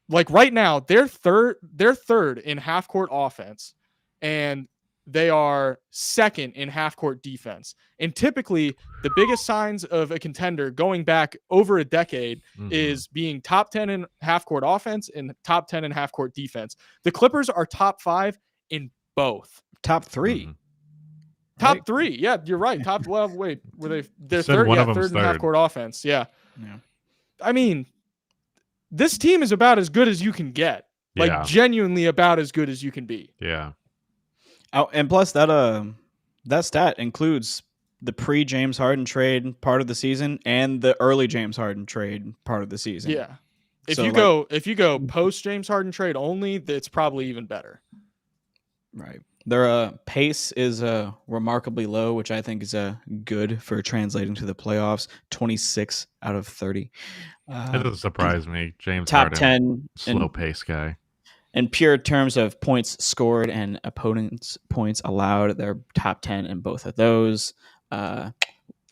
like right now, they're third in half court offense, and they are second in half court defense. And typically the biggest signs of a contender going back over a decade is being top 10 in half court offense and top 10 in half court defense. The Clippers are top 5 in both. Top 3. Top right? 3. Yeah, you're right. Top 12. Wait, they're Said third? one Yeah, of them's third in half third. court offense. Yeah. I mean, this team is about as good as you can get. Like Yeah. genuinely about as good as you can be. Yeah. Oh, and plus that stat includes the pre-James Harden trade part of the season and the early James Harden trade part of the season. Yeah. If So, you go post James Harden trade only, it's probably even better. Right. Their pace is remarkably low, which I think is good for translating to the playoffs. 26 out of 30. That doesn't surprise me. James Top Harden, 10 slow pace guy. in pure terms of points scored and opponents' points allowed. They're top 10 in both of those.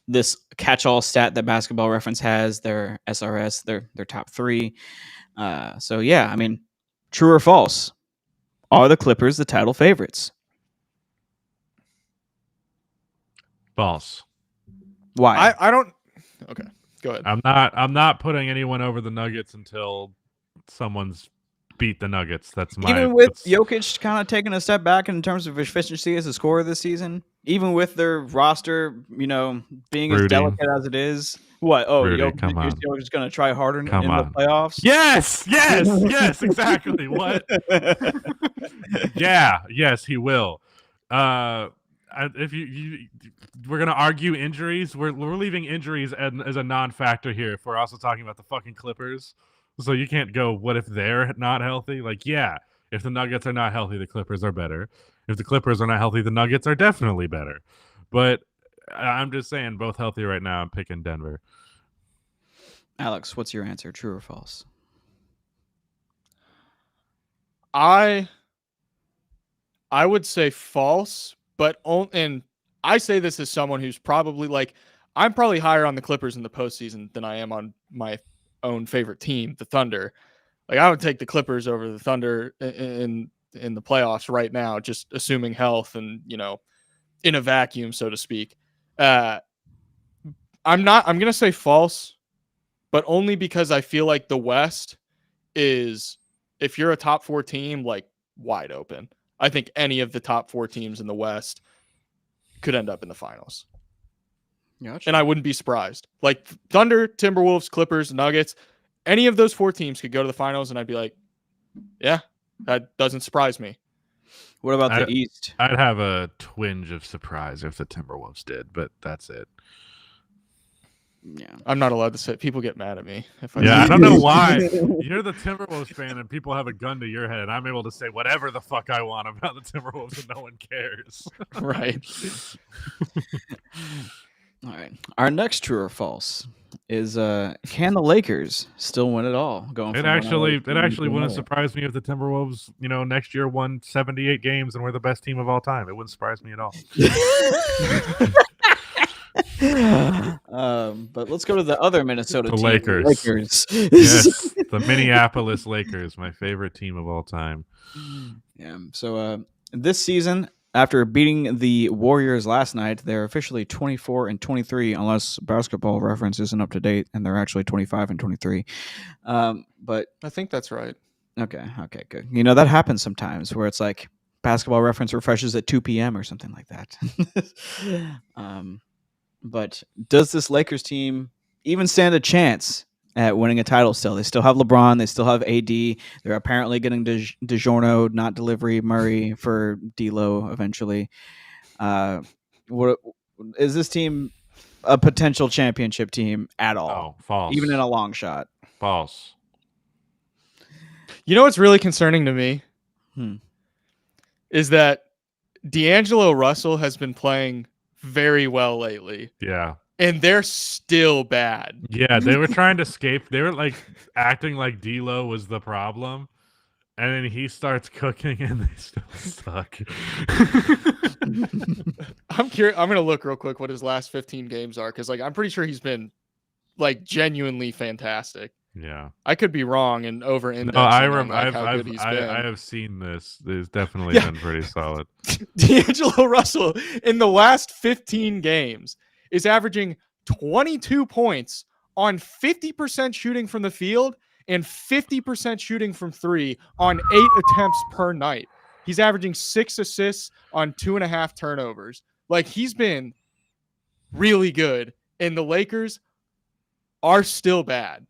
This catch-all stat that Basketball Reference has, their SRS, they're top 3. So yeah, I mean, true or false? Are the Clippers the title favorites? False. Why? I don't. Okay, go ahead. I'm not putting anyone over the Nuggets until someone's beat the Nuggets. That's my Even with Jokic kind of taking a step back in terms of efficiency as a scorer this season, even with their roster, being as Rudy. delicate as it is. What? Oh, Rudy, come on. Jokic's going to try harder Come in on. the playoffs? Yes, exactly. What? Yes, he will. If we're gonna argue injuries, we're leaving injuries as a non-factor here. If we're also talking about the fucking Clippers, so you can't go, what if they're not healthy? Like, yeah, if the Nuggets are not healthy, the Clippers are better. If the Clippers are not healthy, the Nuggets are definitely better. But I'm just saying, both healthy right now. I'm picking Denver. Alex, what's your answer? True or false? I would say false, and I say this as someone who's probably like, I'm probably higher on the Clippers in the postseason than I am on my own favorite team, the Thunder. Like, I would take the Clippers over the Thunder in the playoffs right now, just assuming health and, in a vacuum, so to speak. I'm going to say false, but only because I feel like the West is, if you're a top 4 team, like, wide open. I think any of the top 4 teams in the West could end up in the finals. Gotcha. And I wouldn't be surprised. Like Thunder, Timberwolves, Clippers, Nuggets, any of those 4 teams could go to the finals, and I'd be like, yeah, that doesn't surprise me. What about the East? I'd have a twinge of surprise if the Timberwolves did, but that's it. Yeah. I'm not allowed to say. People get mad at me if I. Yeah, I don't know why. You're the Timberwolves fan, and people have a gun to your head, and I'm able to say whatever the fuck I want about the Timberwolves, and no one cares. Right. All right. Our next true or false is can the Lakers still win it all? Going It from actually 108 to wouldn't another? surprise me if the Timberwolves, next year won 78 games and we're the best team of all time. It wouldn't surprise me at all. But let's go to the other Minnesota The team, Lakers. Lakers. Yes, the Minneapolis Lakers, my favorite team of all time. Yeah. So this season, after beating the Warriors last night, they're officially 24-23, unless Basketball Reference isn't up to date, and they're actually 25-23. But I think that's right. okay, good. That happens sometimes where it's like Basketball Reference refreshes at 2 p.m. or something like that. But does this Lakers team even stand a chance at winning a title still? They still have LeBron. They still have AD. They're apparently getting DiGiorno, not delivery, Murray for D'Lo eventually. What is this team a potential championship team at all? Oh, false. Even in a long shot? False. You know what's really concerning to me is that D'Angelo Russell has been playing very well lately. Yeah. And they're still bad. Yeah, they were trying to escape. They were like acting like D'Lo was the problem. And then he starts cooking and they still suck. I'm curious. I'm going to look real quick what his last 15 games are, because I'm pretty sure he's been genuinely fantastic. Yeah. I could be wrong and over indexing. No, I have seen this. It's definitely been pretty solid. D'Angelo Russell in the last 15 games is averaging 22 points on 50% shooting from the field and 50% shooting from three on 8 attempts per night. He's averaging 6 assists on 2.5 turnovers. He's been really good, and the Lakers are still bad.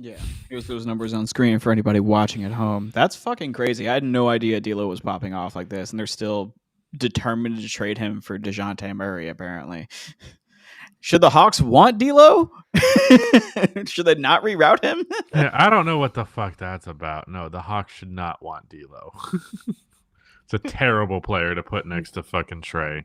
Yeah, here's those numbers on screen for anybody watching at home. That's fucking crazy. I had no idea D'Lo was popping off like this, and they're still determined to trade him for DeJounte Murray, apparently. Should the Hawks want D'Lo? Should they not reroute him? Yeah, I don't know what the fuck that's about. No, the Hawks should not want D'Lo. It's a terrible player to put next to fucking Trey.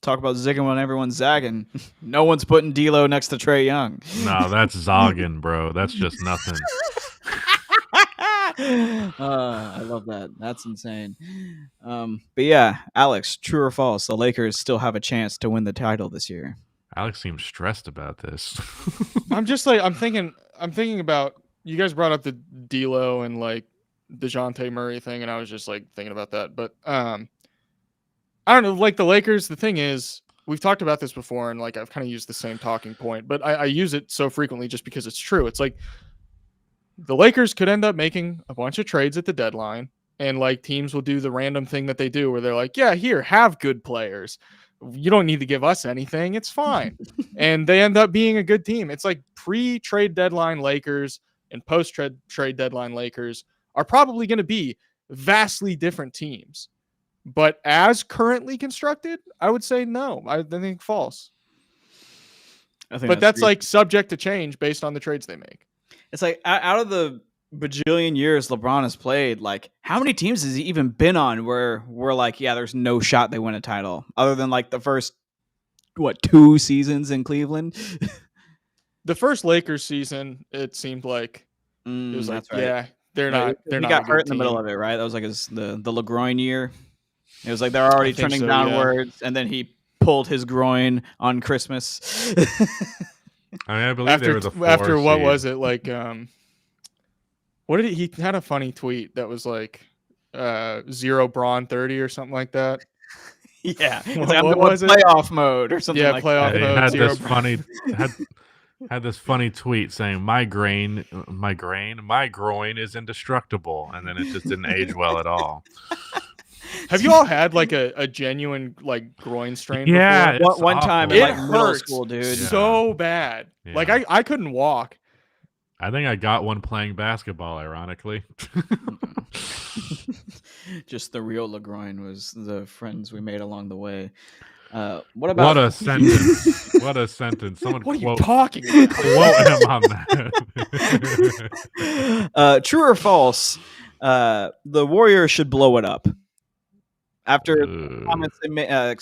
Talk about zigging when everyone's zagging. No one's putting D'Lo next to Trae Young. No, that's zogging, bro. That's just nothing. I love that. That's insane. But yeah, Alex, true or false? The Lakers still have a chance to win the title this year. Alex seems stressed about this. I'm just I'm thinking about, you guys brought up the D'Lo and DeJounte Murray thing, and I was just thinking about that. But I don't know, the Lakers, the thing is, we've talked about this before, and I've kind of used the same talking point, but I use it so frequently just because it's true. It's the Lakers could end up making a bunch of trades at the deadline, and teams will do the random thing that they do where they're yeah, here, have good players. You don't need to give us anything. It's fine. And they end up being a good team. It's pre-trade deadline Lakers and post-trade deadline Lakers are probably going to be vastly different teams. But as currently constructed, I would say no. I think false. But that's subject to change based on the trades they make. It's out of the bajillion years LeBron has played, how many teams has he even been on where we're yeah, there's no shot they win a title other than the first 2 seasons in Cleveland? The first Lakers season, it seemed it was that's right. Yeah, they're not. He got hurt in the middle of it, right? That was the LeGroin year. It was they're already trending downwards, and then he pulled his groin on Christmas. I believe they were the 4 after what seed. was it what did he had a funny tweet that was 0 Braun 30 or something like that. Yeah, what was it? Playoff mode or something. Yeah, like playoff that. mode. Had Zero this funny had this funny tweet saying my groin is indestructible, and then it just didn't age well at all. Have you all had a genuine groin strain? Yeah, before? One time it in middle hurts school, dude. so bad. Yeah. I couldn't walk. I think I got one playing basketball, ironically. Just the real LeGroin was the friends we made along the way. What about What a sentence! What a sentence! Someone What are you quote talking about? him on that. True or false? The Warriors should blow it up. After the comments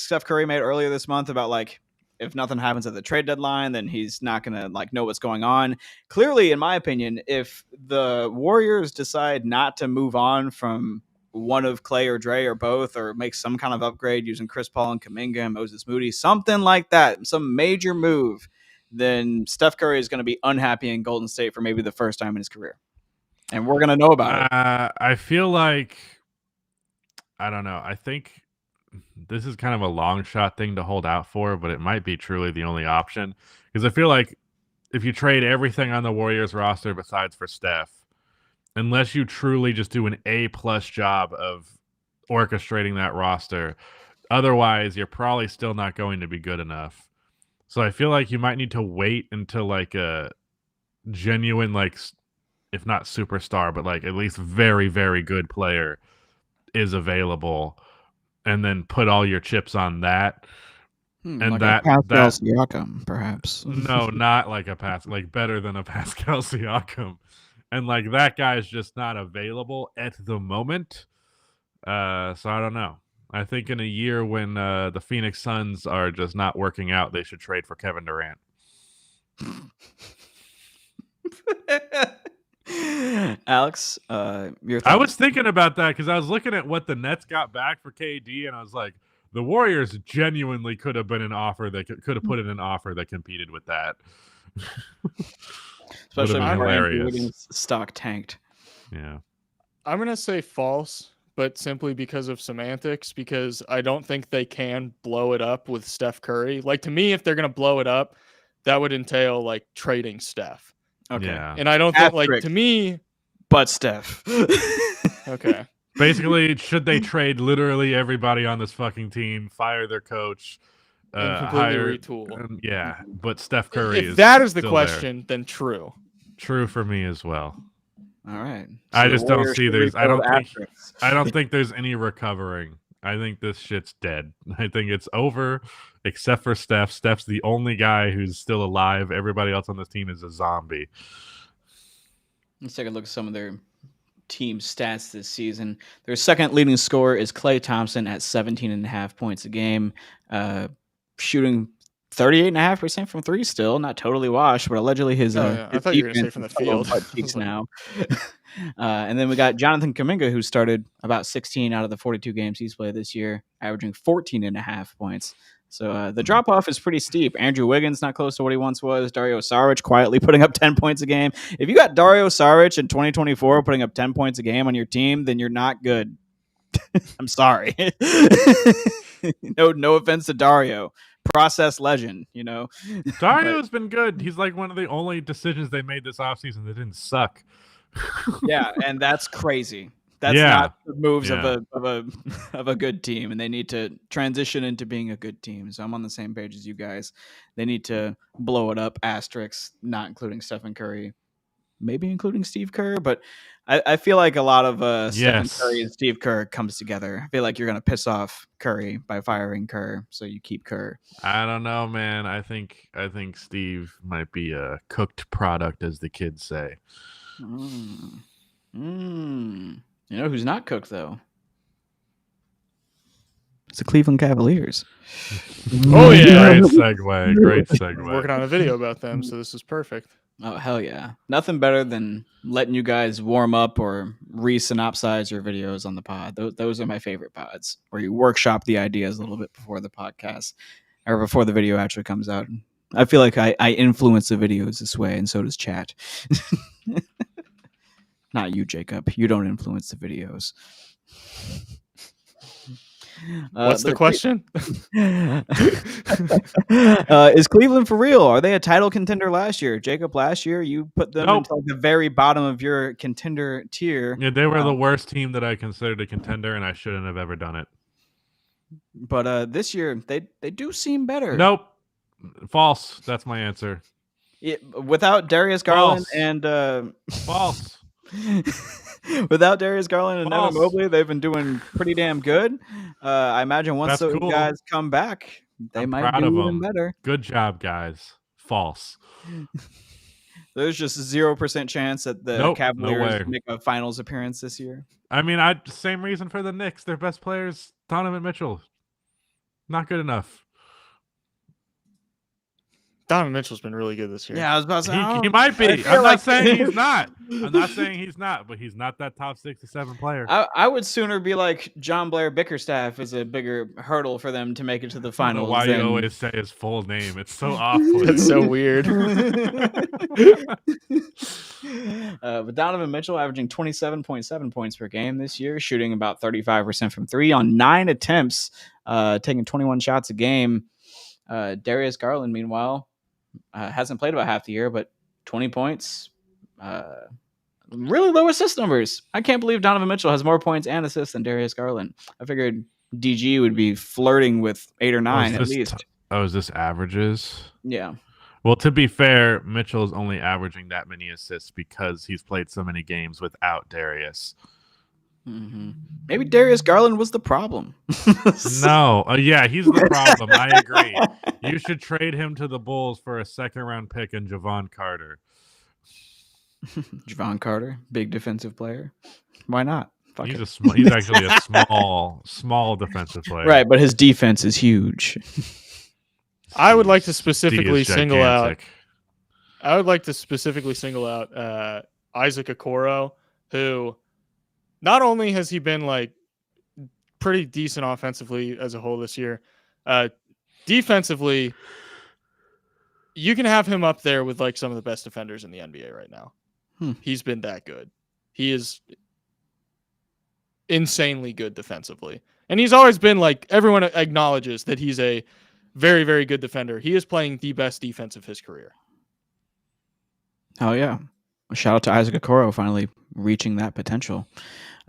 Steph Curry made earlier this month about like if nothing happens at the trade deadline, then he's not gonna like know what's going on. Clearly, in my opinion, if the Warriors decide not to move on from one of Clay or Dre or both, or make some kind of upgrade using Chris Paul and Kuminga and Moses Moody, something like that, some major move, then Steph Curry is going to be unhappy in Golden State for maybe the first time in his career, and we're going to know about it. I feel like I don't know. I think this is kind of a long shot thing to hold out for, but it might be truly the only option. Because I feel like if you trade everything on the Warriors roster besides for Steph, unless you truly just do an A+ job of orchestrating that roster, otherwise you're probably still not going to be good enough. So I feel like you might need to wait until like a genuine, like, if not superstar, but like at least very, very good player is available, and then put all your chips on that. And like that Pascal Siakam, perhaps. No, not like a like better than a Pascal Siakam. And like that guy's just not available at the moment. So I don't know. I think in a year when the Phoenix Suns are just not working out, they should trade for Kevin Durant. Alex, your thoughts? I was thinking about that because I was looking at what the Nets got back for KD, and I was like, the Warriors genuinely could have been an offer that could have put in an offer that competed with that. Especially when hilarious. Stock tanked. Yeah. I'm going to say false, but simply because of semantics, because I don't think they can blow it up with Steph Curry. Like, to me, if they're going to blow it up, that would entail like trading Steph. Okay. Yeah. And I don't think, like, to me, but Steph. okay. Basically, should they trade literally everybody on this fucking team, fire their coach, and completely hire, retool? Yeah, but Steph Curry If that is the still question, then true. True for me as well. All right. So I just don't see I don't think there's any recovering. I think this shit's dead. I think it's over, except for Steph. Steph's the only guy who's still alive. Everybody else on this team is a zombie. Let's take a look at some of their team stats this season. Their second leading scorer is Klay Thompson at 17.5 points a game, shooting 38.5% from three. Still not totally washed, but allegedly his. I thought you were going to say from the field. Cheeks now. And then we got Jonathan Kuminga, who started about 16 out of the 42 games he's played this year, averaging 14.5 points. So the drop-off is pretty steep. Andrew Wiggins not close to what he once was. Dario Saric quietly putting up 10 points a game. If you got Dario Saric in 2024 putting up 10 points a game on your team, then you're not good. I'm sorry. No offense to Dario. Process legend, you know. Dario's been good. He's like one of the only decisions they made this offseason that didn't suck. Yeah, and that's crazy. That's not the moves of a good team, and they need to transition into being a good team. So I'm on the same page as you guys. They need to blow it up. Asterisks, not including Stephen Curry, maybe including Steve Kerr, but I feel like a lot of Stephen Curry and Steve Kerr comes together. I feel like you're gonna piss off Curry by firing Kerr, so you keep Kerr. I don't know, man. I think Steve might be a cooked product, as the kids say. You know who's not cooked, though? It's the Cleveland Cavaliers. Oh, yeah. Great segue. Working on a video about them, so this is perfect. Oh, hell yeah. Nothing better than letting you guys warm up or re-synopsize your videos on the pod. Those are my favorite pods, where you workshop the ideas a little bit before the podcast, or before the video actually comes out. I feel like I influence the videos this way, and so does chat. Not you, Jacob. You don't influence the videos. What's the question? Is Cleveland for real? Are they a title contender last year? Jacob, last year you put them into like the very bottom of your contender tier. Yeah, they were the worst team that I considered a contender, and I shouldn't have ever done it. But this year, they do seem better. Nope. False. That's my answer. Without Darius Garland and false. Without Darius Garland and Evan Mobley, they've been doing pretty damn good. I imagine once those guys come back, They I'm might proud do of even them. better. Good job, guys. False. There's just 0% chance that the Nope, no Cavaliers way. make a finals appearance this year. I mean, same reason for the Knicks. Their best players, Donovan Mitchell. Not good enough. Donovan Mitchell's been really good this year. Yeah, I was about to say He might be. feel I'm like- not saying he's not. I'm not saying he's not, but he's not that top 6 to 7 player. I would sooner be like John Blair Bickerstaff is a bigger hurdle for them to make it to the I don't know finals. why than... you always say his full name? It's so awful. That's so weird. But Donovan Mitchell averaging 27.7 points per game this year, shooting about 35% from 3 on 9 attempts, taking 21 shots a game. Darius Garland, meanwhile, hasn't played about half the year, but 20 points. Really low assist numbers. I can't believe Donovan Mitchell has more points and assists than Darius Garland. I figured DG would be flirting with 8 or 9 at least. Is this averages? Yeah. Well, to be fair, Mitchell is only averaging that many assists because he's played so many games without Darius. Mm-hmm. Maybe Darius Garland was the problem. No. Yeah, he's the problem. I agree. You should trade him to the Bulls for a second-round pick and Javon Carter. Javon Carter, big defensive player. Why not? He's actually a small defensive player. Right, but his defense is huge. I would like to specifically single out. gigantic. I would like to specifically single out Isaac Okoro, who not only has he been like pretty decent offensively as a whole this year, defensively, you can have him up there with like some of the best defenders in the NBA right now. He's been that good. He is insanely good defensively. And he's always been like, everyone acknowledges that he's a very, very good defender. He is playing the best defense of his career. Oh, yeah. Shout out to Isaac Okoro finally reaching that potential.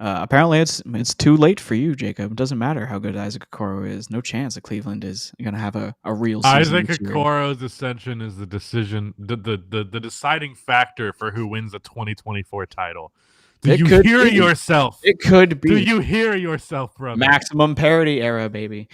Apparently, it's too late for you, Jacob. It doesn't matter how good Isaac Okoro is. No chance that Cleveland is going to have a real season. Isaac Okoro's ascension is the decision, the deciding factor for who wins the 2024 title. Do you hear yourself? It could be. Do you hear yourself, brother? Maximum parity era, baby.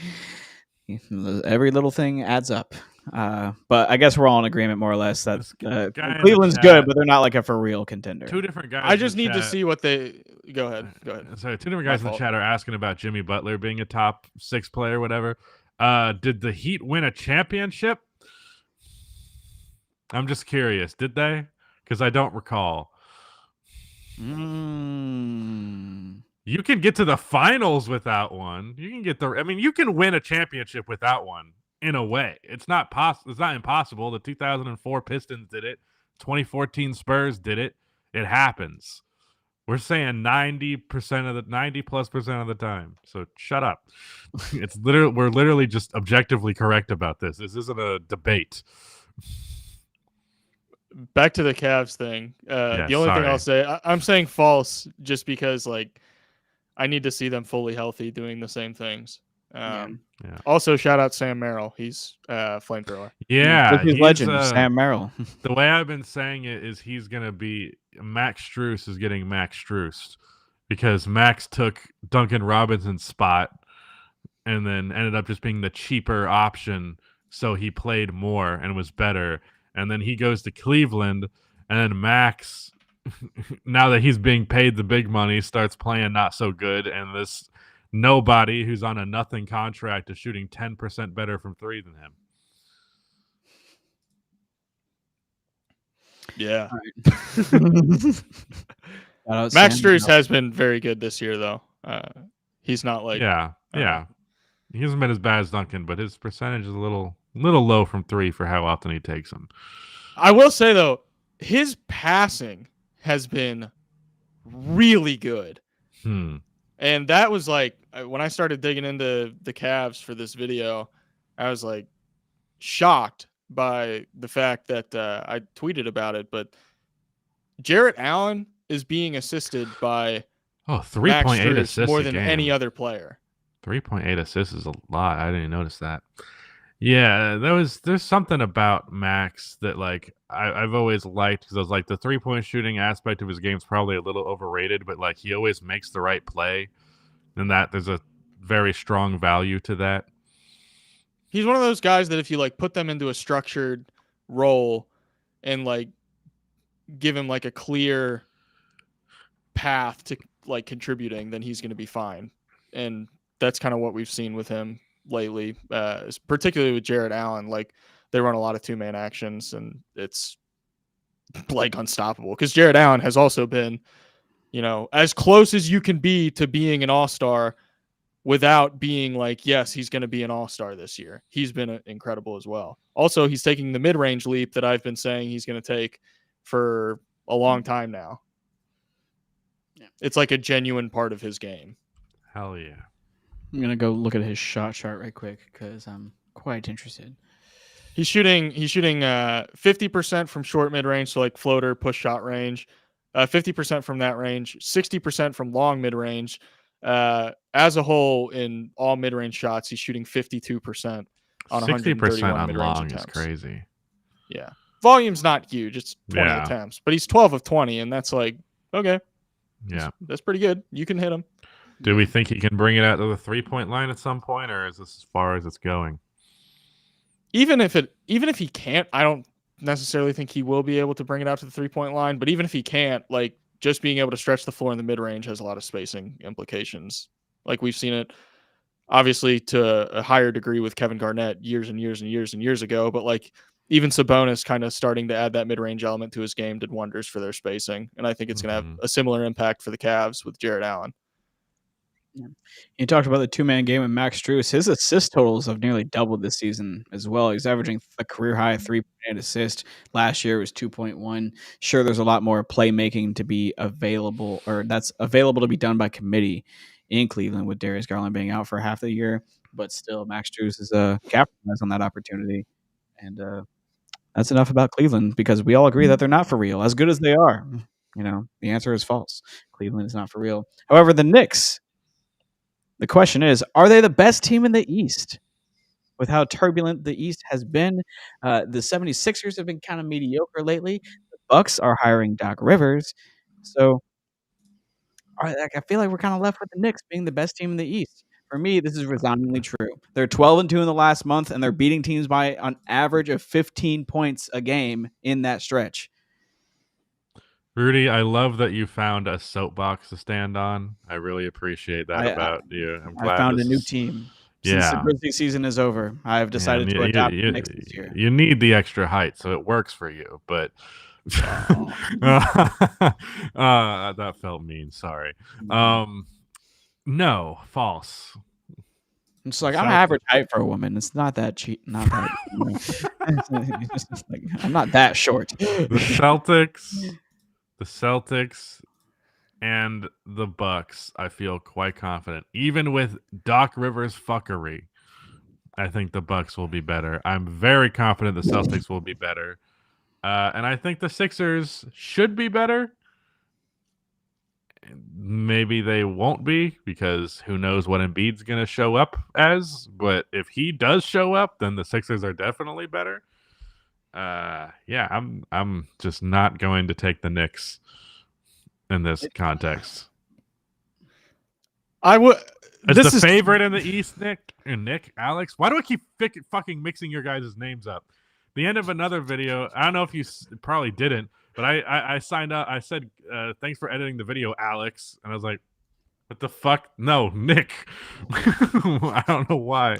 Every little thing adds up. But I guess we're all in agreement more or less that Cleveland's good, but they're not like a for real contender. Two different guys. I just need to see what they go ahead. Sorry, two different guys in the chat are asking about Jimmy Butler being a top 6 player, whatever. Did the Heat win a championship? I'm just curious. Did they? Because I don't recall. You can get to the finals without one. You can get you can win a championship without one in a way. It's not possible. It's not impossible. The 2004 Pistons did it. 2014 Spurs did it. It happens. We're saying 90% of the 90+% of the time. So shut up. We're literally just objectively correct about this. This isn't a debate. Back to the Cavs thing. The only thing I'll say, I'm saying false just because like I need to see them fully healthy doing the same things. Also, shout out Sam Merrill. He's flamethrower. Yeah, he's legend, Sam Merrill. The way I've been saying it is he's going to be Max Strus is getting Max Strus because Max took Duncan Robinson's spot and then ended up just being the cheaper option. So he played more and was better. And then he goes to Cleveland, and then Max, now that he's being paid the big money, starts playing not so good. And this nobody who's on a nothing contract is shooting 10% better from 3 than him. Yeah. Max Strus has been very good this year, though. He's not like yeah. He hasn't been as bad as Duncan, but his percentage is a little low from 3 for how often he takes them. I will say though, his passing has been really good. And that was like when I started digging into the Cavs for this video, I was like shocked by the fact that I tweeted about it, but Jarrett Allen is being assisted by 3.8 assists more than any other player. 3.8 assists is a lot. I didn't notice that. Yeah, there's something about Max that like I've always liked because I was like the 3-point shooting aspect of his game's probably a little overrated, but like he always makes the right play, and that there's a very strong value to that. He's one of those guys that if you like put them into a structured role and like give him like a clear path to like contributing, then he's going to be fine. And that's kind of what we've seen with him lately, particularly with Jarrett Allen. Like they run a lot of 2-man actions and it's like unstoppable because Jarrett Allen has also been, as close as you can be to being an all-star without being like, yes, he's going to be an all-star this year. He's been incredible as well. Also, he's taking the mid-range leap that I've been saying he's going to take for a long time now. Yeah. It's like a genuine part of his game. Hell yeah. I'm going to go look at his shot chart right quick because I'm quite interested. He's shooting 50% from short mid-range, so like floater, push shot range, 50% from that range, 60% from long mid-range. As a whole, in all mid-range shots, he's shooting 52% on 60% on mid-range long attempts. is crazy. Yeah, volume's not huge; it's 20 attempts, but he's 12 of 20, and that's like okay. Yeah, that's pretty good. You can hit him. Do we think he can bring it out to the 3-point line at some point, or is this as far as it's going? Even if he can't, I don't necessarily think he will be able to bring it out to the 3-point line. But even if he can't, like just being able to stretch the floor in the mid-range has a lot of spacing implications. Like we've seen it obviously to a higher degree with Kevin Garnett years and years and years and years ago. But like even Sabonis kind of starting to add that mid-range element to his game did wonders for their spacing. And I think it's going to have a similar impact for the Cavs with Jarrett Allen. Yeah. You talked about the 2-man game with Max Strus. His assist totals have nearly doubled this season as well. He's averaging a career high 3-point assist. Last year it was 2.1. Sure, there's a lot more playmaking to be available, or that's available to be done by committee in Cleveland with Darius Garland being out for half the year. But still, Max Strus is capitalized on that opportunity. And that's enough about Cleveland because we all agree that they're not for real. As good as they are, the answer is false. Cleveland is not for real. However, the Knicks, the question is, are they the best team in the East? With how turbulent the East has been, the 76ers have been kind of mediocre lately. The Bucks are hiring Doc Rivers. So I feel like we're kind of left with the Knicks being the best team in the East. For me, this is resoundingly true. They're 12-2 in the last month, and they're beating teams by an average of 15 points a game in that stretch. Rudy, I love that you found a soapbox to stand on. I really appreciate that about you. I'm glad I found a new team. Since the Grizzly season is over, I have decided to adopt the Knicks this year. You need the extra height, so it works for you. But that felt mean. Sorry. No, false. It's like I'm average height for a woman. It's not that cheap. Not that. Like, I'm not that short. The Celtics and the Bucks, I feel quite confident. Even with Doc Rivers' fuckery, I think the Bucks will be better. I'm very confident the Celtics will be better. And I think the Sixers should be better. Maybe they won't be because who knows what Embiid's going to show up as. But if he does show up, then the Sixers are definitely better. I'm just not going to take the Knicks in this context. I would. This is the favorite in the East, Nick, Alex. Why do I keep fucking mixing your guys' names up? The end of another video. I don't know if you probably didn't, but I signed up. I said, "Thanks for editing the video, Alex," and I was like, "What the fuck? No, Nick." I don't know why.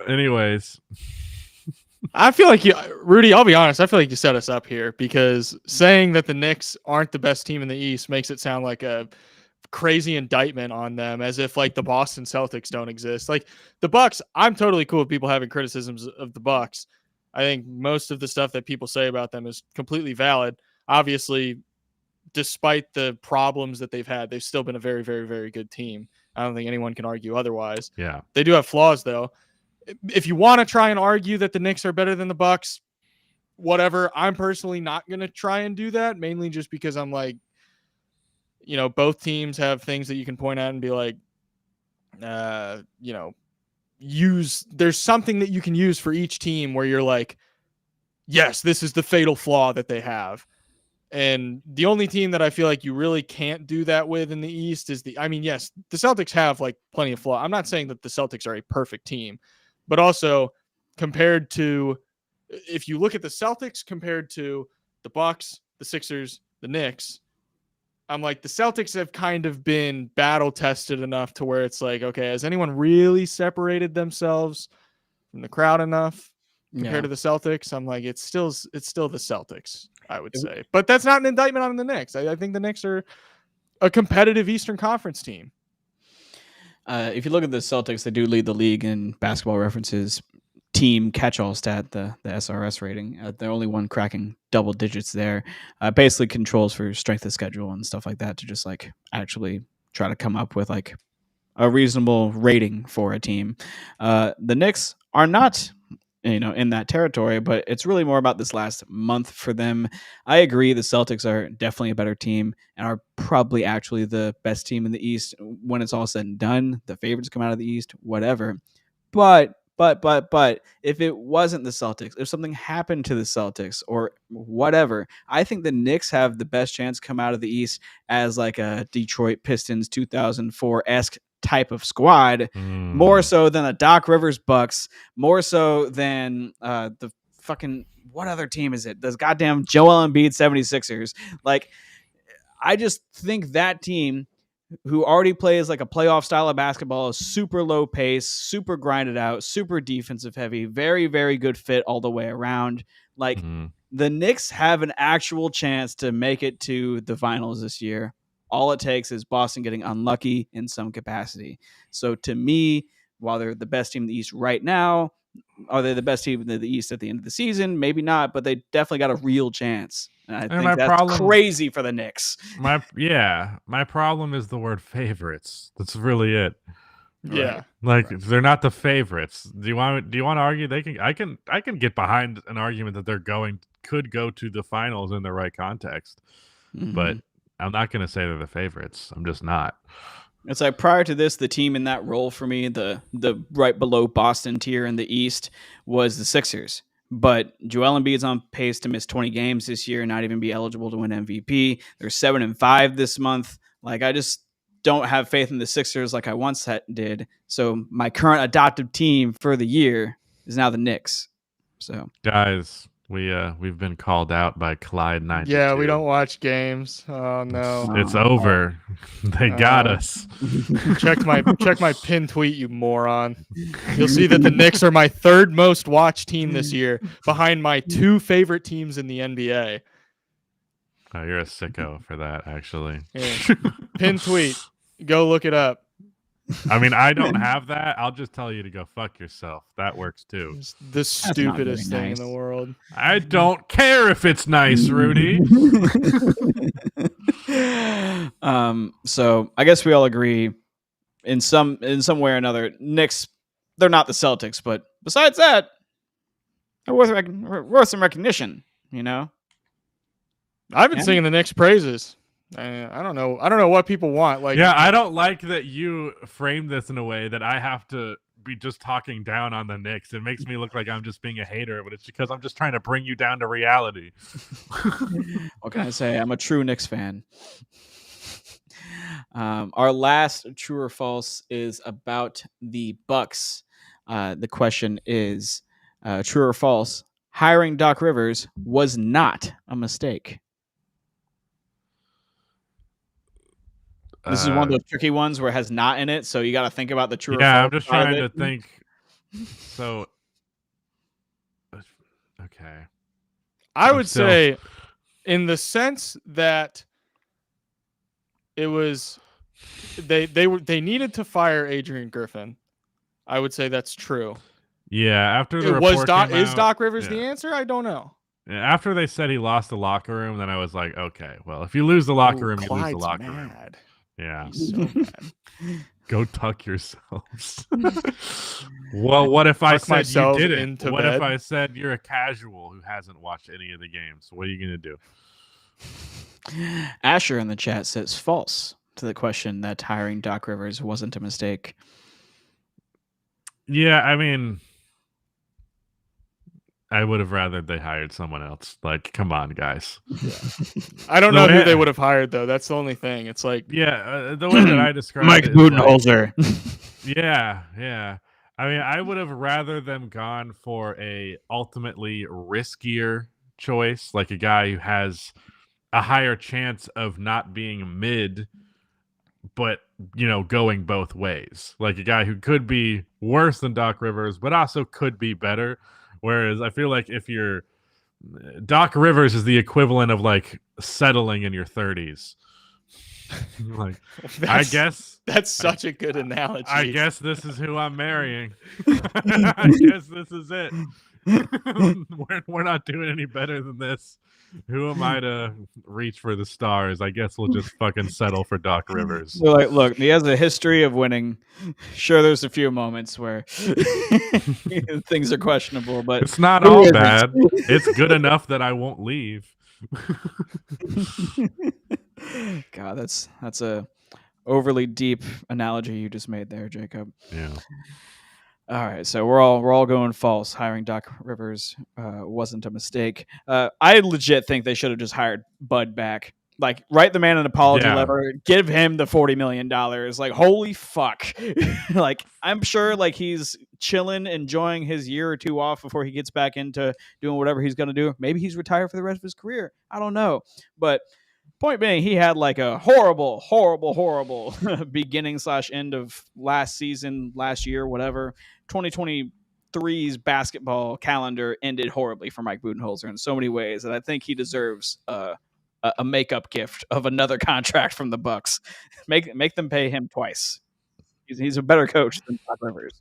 Anyways. I feel like Rudy, I'll be honest, I feel like you set us up here because saying that the Knicks aren't the best team in the East makes it sound like a crazy indictment on them, as if like the Boston Celtics don't exist. Like the Bucks, I'm totally cool with people having criticisms of the Bucks. I think most of the stuff that people say about them is completely valid. Obviously, despite the problems that they've had, they've still been a very, very, very good team. I don't think anyone can argue otherwise. Yeah. They do have flaws though. If you want to try and argue that the Knicks are better than the Bucks, whatever. I'm personally not going to try and do that, mainly just because I'm like, both teams have things that you can point at and be like, there's something that you can use for each team where you're like, yes, this is the fatal flaw that they have. And the only team that I feel like you really can't do that with in the East is yes, the Celtics have like plenty of flaw. I'm not saying that the Celtics are a perfect team, but also compared to, if you look at the Celtics compared to the Bucks, the Sixers, the Knicks, I'm like, the Celtics have kind of been battle tested enough to where it's like, okay, has anyone really separated themselves from the crowd enough compared to the Celtics? I'm like, it's still the Celtics, I would say. But that's not an indictment on the Knicks. I think the Knicks are a competitive Eastern Conference team. If you look at the Celtics, they do lead the league in Basketball Reference's team catch-all stat, the SRS rating. They're only one cracking double digits there. Basically controls for strength of schedule and stuff like that to just like actually try to come up with like a reasonable rating for a team. The Knicks are not, in that territory, but it's really more about this last month for them. I agree the Celtics are definitely a better team and are probably actually the best team in the East when it's all said and done. The favorites come out of the East, whatever. But if it wasn't the Celtics, if something happened to the Celtics or whatever, I think the Knicks have the best chance to come out of the East as like a Detroit Pistons 2004-esque type of squad, more so than a Doc Rivers Bucks, more so than the fucking, what other team is it? Those goddamn Joel Embiid 76ers. Like, I just think that team, who already plays like a playoff style of basketball, is super low pace, super grinded out, super defensive heavy, very, very good fit all the way around. Like, the Knicks have an actual chance to make it to the finals this year. All it takes is Boston getting unlucky in some capacity. So to me, while they're the best team in the East right now, are they the best team in the East at the end of the season? Maybe not, but they definitely got a real chance. And I think that's crazy for the Knicks. My problem is the word favorites. That's really it. Yeah. Like, they're not the favorites. Do you want to argue they can? I can get behind an argument that could go to the finals in the right context. But I'm not going to say they're the favorites. I'm just not. It's like, prior to this, the team in that role for me, the right below Boston tier in the East, was the Sixers. But Joel Embiid's on pace to miss 20 games this year and not even be eligible to win MVP. They're 7-5 this month. Like, I just don't have faith in the Sixers like I once did. So my current adopted team for the year is now the Knicks. So, guys, we've been called out by Clyde 92. Yeah, we don't watch games. Oh no, it's over. They got us. Check my pin tweet, you moron. You'll see that the Knicks are my third most watched team this year, behind my two favorite teams in the NBA. Oh, you're a sicko for that, actually. Yeah. Pin tweet. Go look it up. I mean, I don't have that. I'll just tell you to go fuck yourself. That works too. It's the stupidest thing in the world. I don't care if it's nice, Rudy. So I guess we all agree in some way or another, Knicks, they're not the Celtics, but besides that, they're worth some recognition, I've been singing the Knicks praises. I don't know what people want. Like, yeah, I don't like that you frame this in a way that I have to be just talking down on the Knicks. It makes me look like I'm just being a hater, but it's because I'm just trying to bring you down to reality. What can I say? I'm a true Knicks fan. Our last true or false is about the Bucks. The question is, true or false, hiring Doc Rivers was not a mistake. This is one of those tricky ones where it has not in it, so you got to think about the true or false. Yeah, I'm just trying to think. So, okay. I would say, in the sense that it was, they needed to fire Adrian Griffin. I would say that's true. Yeah, after the report came out, is Doc Rivers the answer? I don't know. After they said he lost the locker room, then I was like, okay, well, if you lose the locker room, you lose the locker room. Yeah. He's so mad. Go tuck yourselves. Well, what if I said you didn't? What if I said you're a casual who hasn't watched any of the games? What are you going to do? Asher in the chat says false to the question that hiring Doc Rivers wasn't a mistake. Yeah, I mean, I would have rather they hired someone else. Like, come on, guys. Yeah. I don't know who they would have hired, though. That's the only thing. It's like, yeah, the way that I describe Mike it, Budenholzer. Like, yeah. I mean, I would have rather them gone for a ultimately riskier choice, like a guy who has a higher chance of not being mid, but going both ways. Like a guy who could be worse than Doc Rivers, but also could be better. Whereas I feel like if you're Doc Rivers is the equivalent of like settling in your 30s. Like, I guess that's such a good analogy. I guess this is who I'm marrying. I guess this is it. We're not doing any better than this. Who am I to reach for the stars? I guess we'll just fucking settle for Doc Rivers. So like, look, he has a history of winning. Sure, there's a few moments where things are questionable, but it's not all bad. It's good enough that I won't leave. God, that's a overly deep analogy you just made there, Jacob. Yeah. All right, so we're all going false. Hiring Doc Rivers wasn't a mistake. I legit think they should have just hired Bud back. Like, write the man an apology letter, give him the $40 million. Like, holy fuck! Like, I'm sure like he's chilling, enjoying his year or two off before he gets back into doing whatever he's gonna do. Maybe he's retired for the rest of his career. I don't know, but. Point being, he had like a horrible beginning / end of last season, last year, whatever. 2023's basketball calendar ended horribly for Mike Budenholzer in so many ways that I think he deserves a makeup gift of another contract from the Bucks. Make them pay him twice. He's a better coach than Doc Rivers,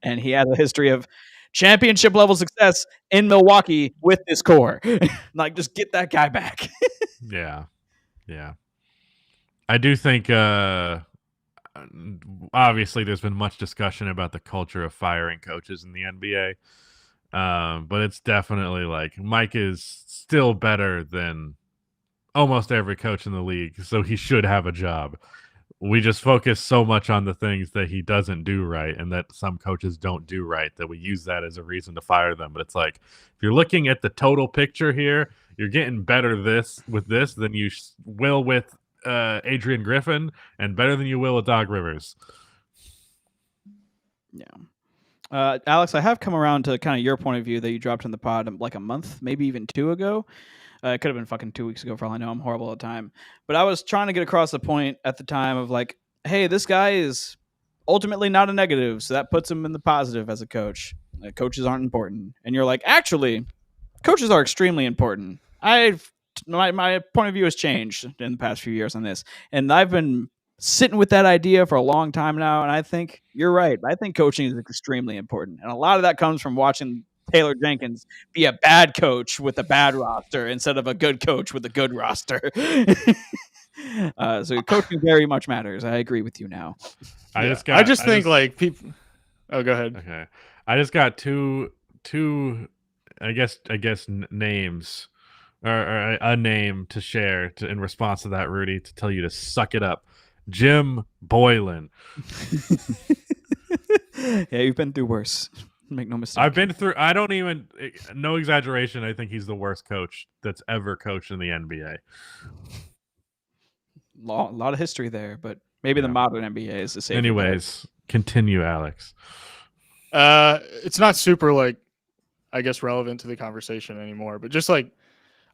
and he has a history of championship level success in Milwaukee with this core. Like, just get that guy back. Yeah. I do think obviously there's been much discussion about the culture of firing coaches in the NBA. But it's definitely like Mike is still better than almost every coach in the league, so he should have a job. We just focus so much on the things that he doesn't do right and that some coaches don't do right that we use that as a reason to fire them. But it's like, if you're looking at the total picture here, you're getting better with this than you will with Adrian Griffin and better than you will with Doc Rivers. Yeah. Alex, I have come around to kind of your point of view that you dropped in the pod like a month, maybe even 2 ago. It could have been fucking 2 weeks ago for all I know. I'm horrible at the time. But I was trying to get across the point at the time of like, hey, this guy is ultimately not a negative, so that puts him in the positive as a coach. Coaches aren't important. And you're like, actually, coaches are extremely important. My point of view has changed in the past few years on this. And I've been sitting with that idea for a long time now, and I think you're right. I think coaching is extremely important. And a lot of that comes from watching Taylor Jenkins be a bad coach with a bad roster instead of a good coach with a good roster. So coaching very much matters. I agree with you now. I just think like people. Oh, go ahead. Okay, I just got two. I guess names or a name to share in response to that, Rudy, to tell you to suck it up. Jim Boylan. Yeah, you've been through worse. Make no mistake. I've been through. I don't even. No exaggeration. I think he's the worst coach that's ever coached in the NBA. A lot of history there, but maybe the modern NBA is the same. Anyways, continue, Alex. It's not super like, I guess, relevant to the conversation anymore, but just like,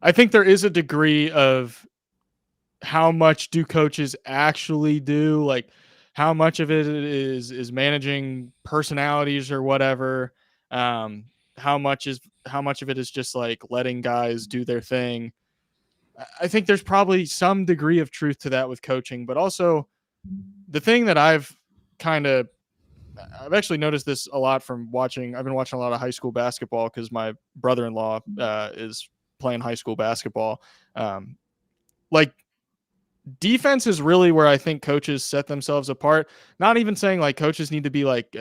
I think there is a degree of how much do coaches actually do, like how much of it is managing personalities or whatever. How much of it is just like letting guys do their thing. I think there's probably some degree of truth to that with coaching, but also the thing that I've actually noticed this a lot from watching. I've been watching a lot of high school basketball because my brother-in-law is playing high school basketball. Like, defense is really where I think coaches set themselves apart. Not even saying like coaches need to be like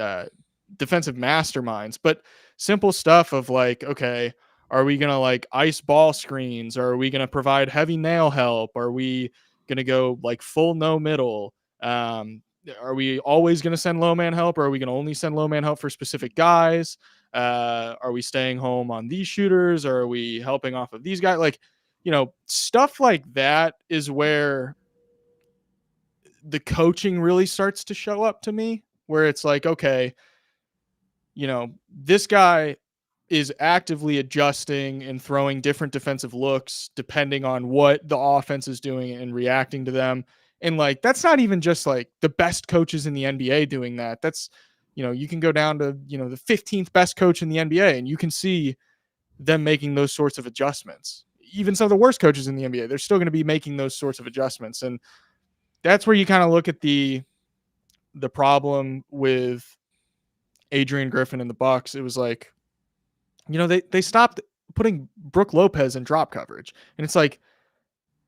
defensive masterminds, but simple stuff of like, okay, are we going to like ice ball screens? Or are we going to provide heavy nail help? Are we going to go like full no middle? Are we always going to send low man help? Or are we going to only send low man help for specific guys? Are we staying home on these shooters? Or are we helping off of these guys? Like, stuff like that is where the coaching really starts to show up to me, where it's like, okay, this guy is actively adjusting and throwing different defensive looks depending on what the offense is doing and reacting to them. And like, that's not even just like the best coaches in the NBA doing that. That's, you can go down to, the 15th best coach in the NBA and you can see them making those sorts of adjustments. Even some of the worst coaches in the NBA, they're still going to be making those sorts of adjustments. And that's where you kind of look at the problem with Adrian Griffin and the Bucks. It was like, they stopped putting Brook Lopez in drop coverage. And it's like,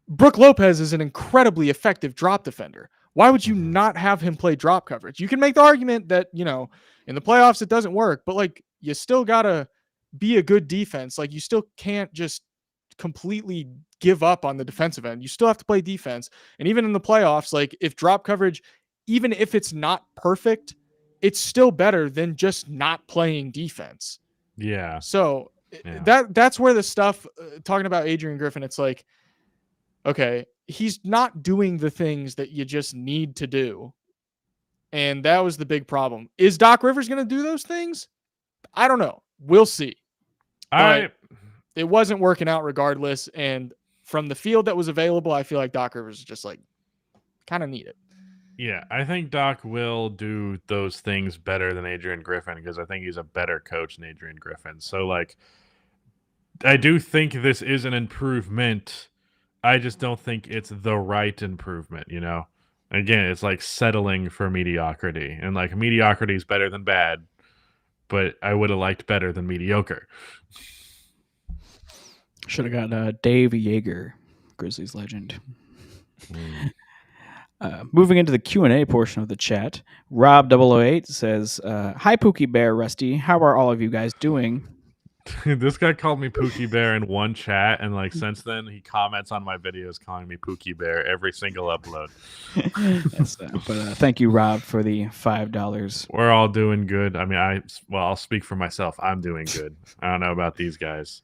Brook Lopez is an incredibly effective drop defender. Why would you not have him play drop coverage? You can make the argument that, in the playoffs, it doesn't work, but like, you still got to be a good defense. Like, you still can't just completely give up on the defensive end. You still have to play defense. And even in the playoffs, like, if drop coverage, even if it's not perfect, it's still better than just not playing defense. Yeah. So that's where the stuff talking about Adrian Griffin, it's like, okay, he's not doing the things that you just need to do. And that was the big problem. Is Doc Rivers going to do those things? I don't know. We'll see. It wasn't working out regardless. And from the field that was available, I feel like Doc Rivers is just like kind of need it. Yeah, I think Doc will do those things better than Adrian Griffin because I think he's a better coach than Adrian Griffin. So, like, I do think this is an improvement. I just don't think it's the right improvement, Again, it's like settling for mediocrity. And, like, mediocrity is better than bad, but I would have liked better than mediocre. Should have got Dave Yeager, Grizzlies legend. Moving into the Q&A portion of the chat, Rob008 says, "Hi, Pookie Bear, Rusty. How are all of you guys doing?" This guy called me Pookie Bear in one chat, and like since then he comments on my videos calling me Pookie Bear every single upload. Yes, but thank you, Rob, for the $5. We're all doing good. I mean, I'll speak for myself. I'm doing good. I don't know about these guys.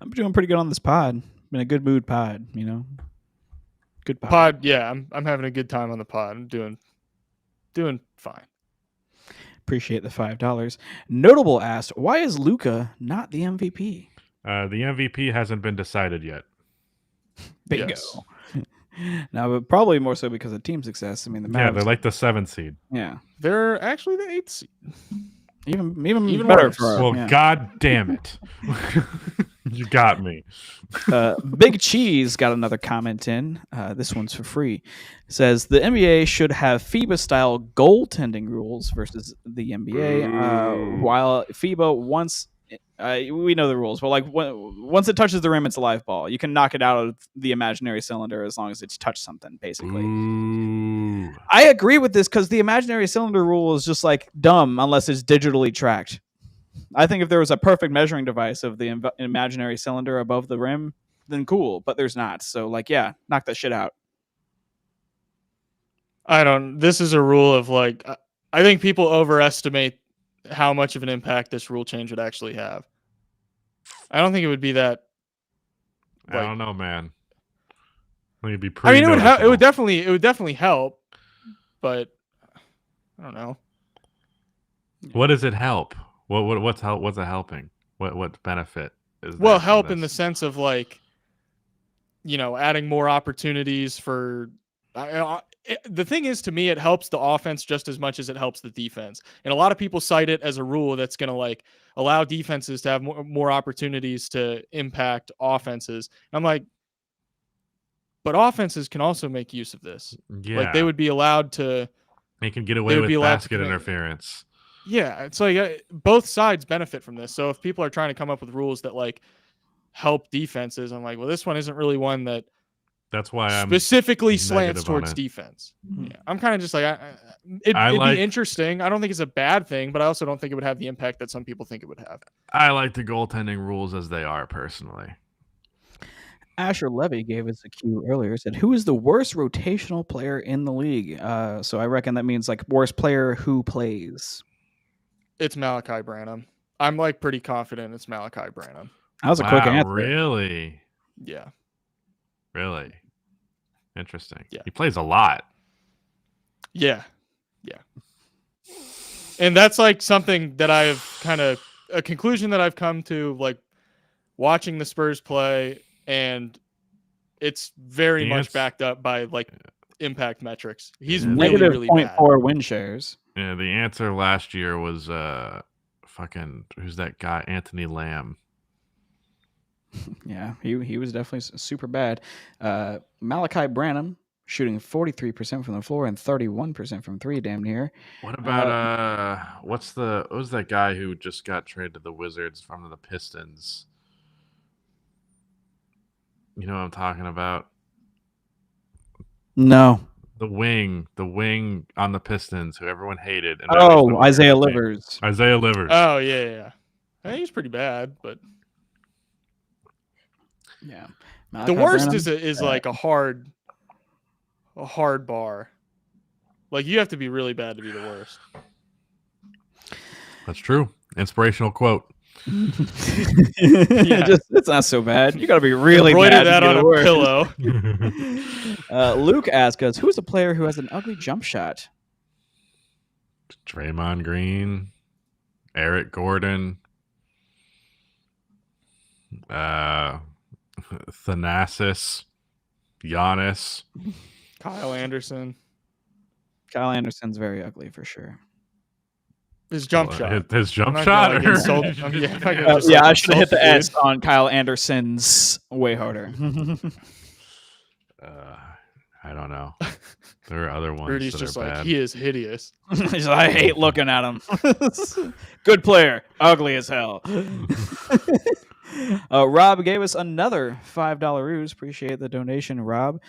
I'm doing pretty good on this pod. Been a good mood pod, Good pod. Yeah, I'm having a good time on the pod. I'm doing fine. Appreciate the $5. Notable asked, "Why is Luka not the MVP?" The MVP hasn't been decided yet. Bingo. Yes. Now, but probably more so because of team success. I mean, they're like the 7th seed. Yeah, they're actually the 8th seed. Even better worse. for. Well, God damn it. You got me. Big Cheese got another comment in. This one's for free. Says the NBA should have FIBA-style goaltending rules versus the NBA. While FIBA once we know the rules, but like once it touches the rim, it's a live ball. You can knock it out of the imaginary cylinder as long as it's touched something, basically. I agree with this because the imaginary cylinder rule is just like dumb unless it's digitally tracked. I think if there was a perfect measuring device of the imaginary cylinder above the rim, then cool, but there's not. So, like, yeah, knock that shit out. This is a rule of like, I think people overestimate how much of an impact this rule change would actually have. I don't think it would be that. I don't know, man. I think it'd be pretty. I mean, it would definitely help, but I don't know. What does it help? What's it helping? What benefit is? Well, help in the sense of like, adding more opportunities for. The thing is, to me, it helps the offense just as much as it helps the defense. And a lot of people cite it as a rule that's going to like allow defenses to have more opportunities to impact offenses. And I'm like, but offenses can also make use of this. Yeah. Like they would be allowed to. They can get away with basket interference. Yeah, it's like both sides benefit from this. So if people are trying to come up with rules that like help defenses, I'm like, well, this one isn't really one that. That's why I'm specifically slants towards defense. Yeah, I'm kind of just like, it'd be interesting. I don't think it's a bad thing, but I also don't think it would have the impact that some people think it would have. I like the goaltending rules as they are, personally. Asher Levy gave us a cue earlier. Said, "Who is the worst rotational player in the league?" So I reckon that means like worst player who plays. It's Malachi Branham. I'm like pretty confident it's Malachi Branham. That was a quick answer. Really? Yeah. Really? Interesting. Yeah. He plays a lot. Yeah. Yeah. And that's like something that I've a conclusion that I've come to, like watching the Spurs play, and it's very much backed up by like impact metrics. He's really, really bad. -0.4 win shares. Yeah, the answer last year was who's that guy? Anthony Lamb. Yeah, he was definitely super bad. Malachi Branham shooting 43% from the floor and 31% from three, damn near. What about what was that guy who just got traded to the Wizards from the Pistons? You know what I'm talking about? No. The wing on the Pistons, who everyone hated. And Isaiah Livers. Isaiah Livers. Oh yeah. I think he's pretty bad, but yeah. The worst is like a hard bar. Like you have to be really bad to be the worst. That's true. Inspirational quote. It's not so bad. You got to be really bad that to be on a pillow. Luke asked us, who's a player who has an ugly jump shot? Draymond Green, Eric Gordon, Thanasis, Giannis, Kyle Anderson. Kyle Anderson's very ugly for sure. His jump shot. His jump shot? I should have hit the S on Kyle Anderson's way harder. I don't know. There are other ones. Rudy's that just are like, bad. he is hideous. I hate looking at him. Good player. Ugly as hell. Rob gave us another $5 ruse. Appreciate the donation, Rob.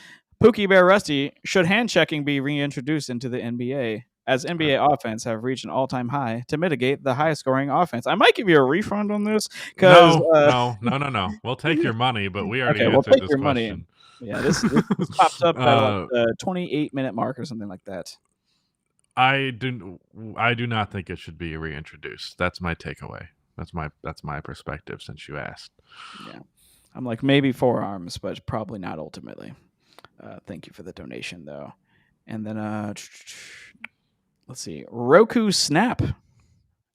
Pookie Bear Rusty, should hand checking be reintroduced into the NBA? As NBA offense have reached an all-time high to mitigate the high-scoring offense. I might give you a refund on this. No. We'll take your money, but we already answered this question. Money. Yeah, this popped up at the 28-minute mark or something like that. I do not think it should be reintroduced. That's my takeaway. That's my perspective since you asked. Yeah, I'm like maybe forearms, but probably not ultimately. Thank you for the donation though. And then let's see. Roku Snap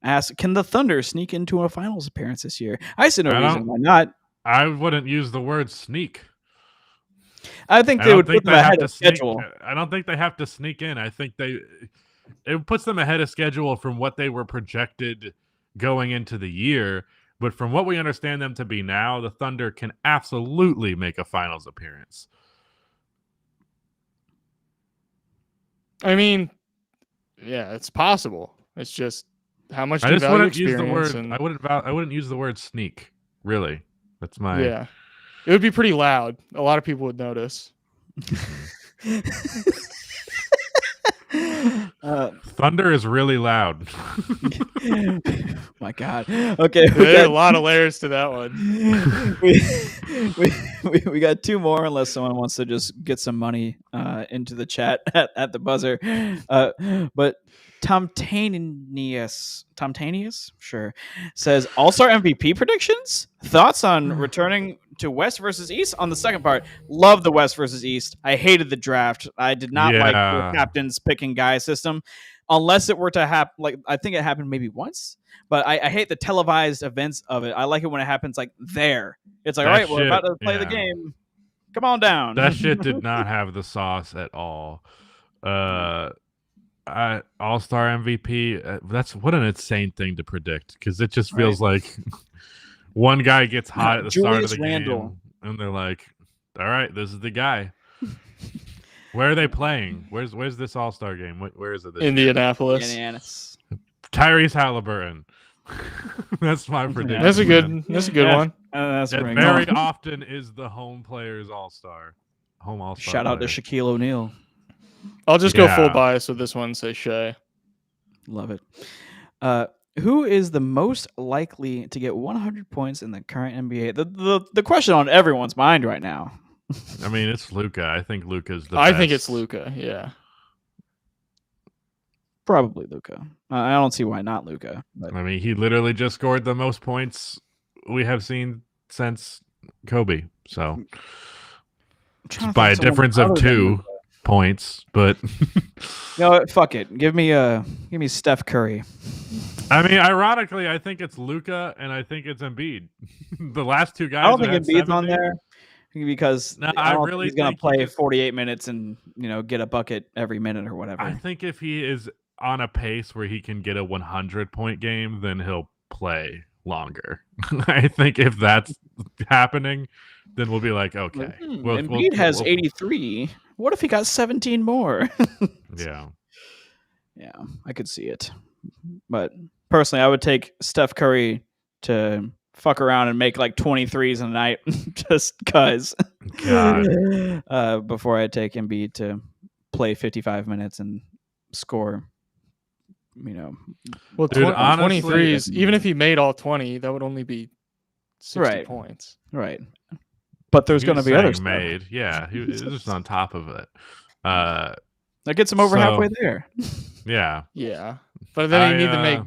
asks, can the Thunder sneak into a finals appearance this year? I see no reason why not. I wouldn't use the word sneak. I think they would put them ahead of schedule. I don't think they have to sneak in. I think it puts them ahead of schedule from what they were projected going into the year. But from what we understand them to be now, the Thunder can absolutely make a finals appearance. I mean, yeah, it's possible. It's just how much I just value wouldn't use the experience. word. I wouldn't use the word sneak. Really, that's my. Yeah, it would be pretty loud. A lot of people would notice. Thunder is really loud. My God. Okay, there are a lot of layers to that one. we got two more, unless someone wants to just get some money into the chat at the buzzer. But Tomtanius, sure, says All-Star MVP predictions. Thoughts on returning to West versus East? On the second part, love the West versus East. I hated the draft. I did not like the captains picking guy system, unless it were to happen. Like I think it happened maybe once, but I hate the televised events of it. I like it when it happens like there. It's like, all right, we're about to play the game. Come on down. That shit did not have the sauce at all. All-Star MVP. That's what an insane thing to predict, because it just feels like one guy gets hot at the start of the game, and they're like, "All right, this is the guy." Where are they playing? Where's this All-Star game? Where is it? Indianapolis. Tyrese Halliburton. That's my prediction. That's a good one. That very often is the home players All-Star. Home All-Star. Shout out to Shaquille O'Neal. I'll just go full bias with this one. Say Shea. Love it. Who is the most likely to get 100 points in the current NBA? The question on everyone's mind right now. I mean, it's Luka. I think Luka's the I best. think it's Luka. Yeah. Probably Luka. I don't see why not Luka. But... I mean, he literally just scored the most points we have seen since Kobe. So by a difference of 2. points, but Fuck it. Give me Steph Curry. I mean, ironically, I think it's Luka and I think it's Embiid. The last two guys. I don't think Embiid's on there because I don't think he's going to play 48 minutes and get a bucket every minute or whatever. I think if he is on a pace where he can get a 100-point game, then he'll play longer. I think if that's happening, then we'll be like, okay. Embiid has 83. What if he got 17 more? Yeah, I could see it. But personally, I would take Steph Curry to fuck around and make like 23s a night just because. Before I take Embiid to play 55 minutes and score. Well, dude, honestly, 23s, even if he made all 20, that would only be 60 points. Right. But there's going to be other stuff. Made. Yeah, he was just on top of it. That gets him over halfway there. Yeah. Yeah. But then you need to make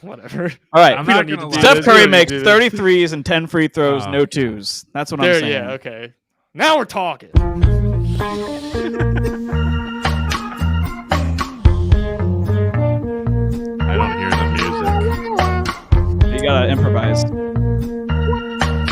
whatever. All right. Steph Curry makes 33s and 10 free throws, no twos. That's what I'm saying. Yeah, okay. Now we're talking. I don't hear the music. You gotta improvise.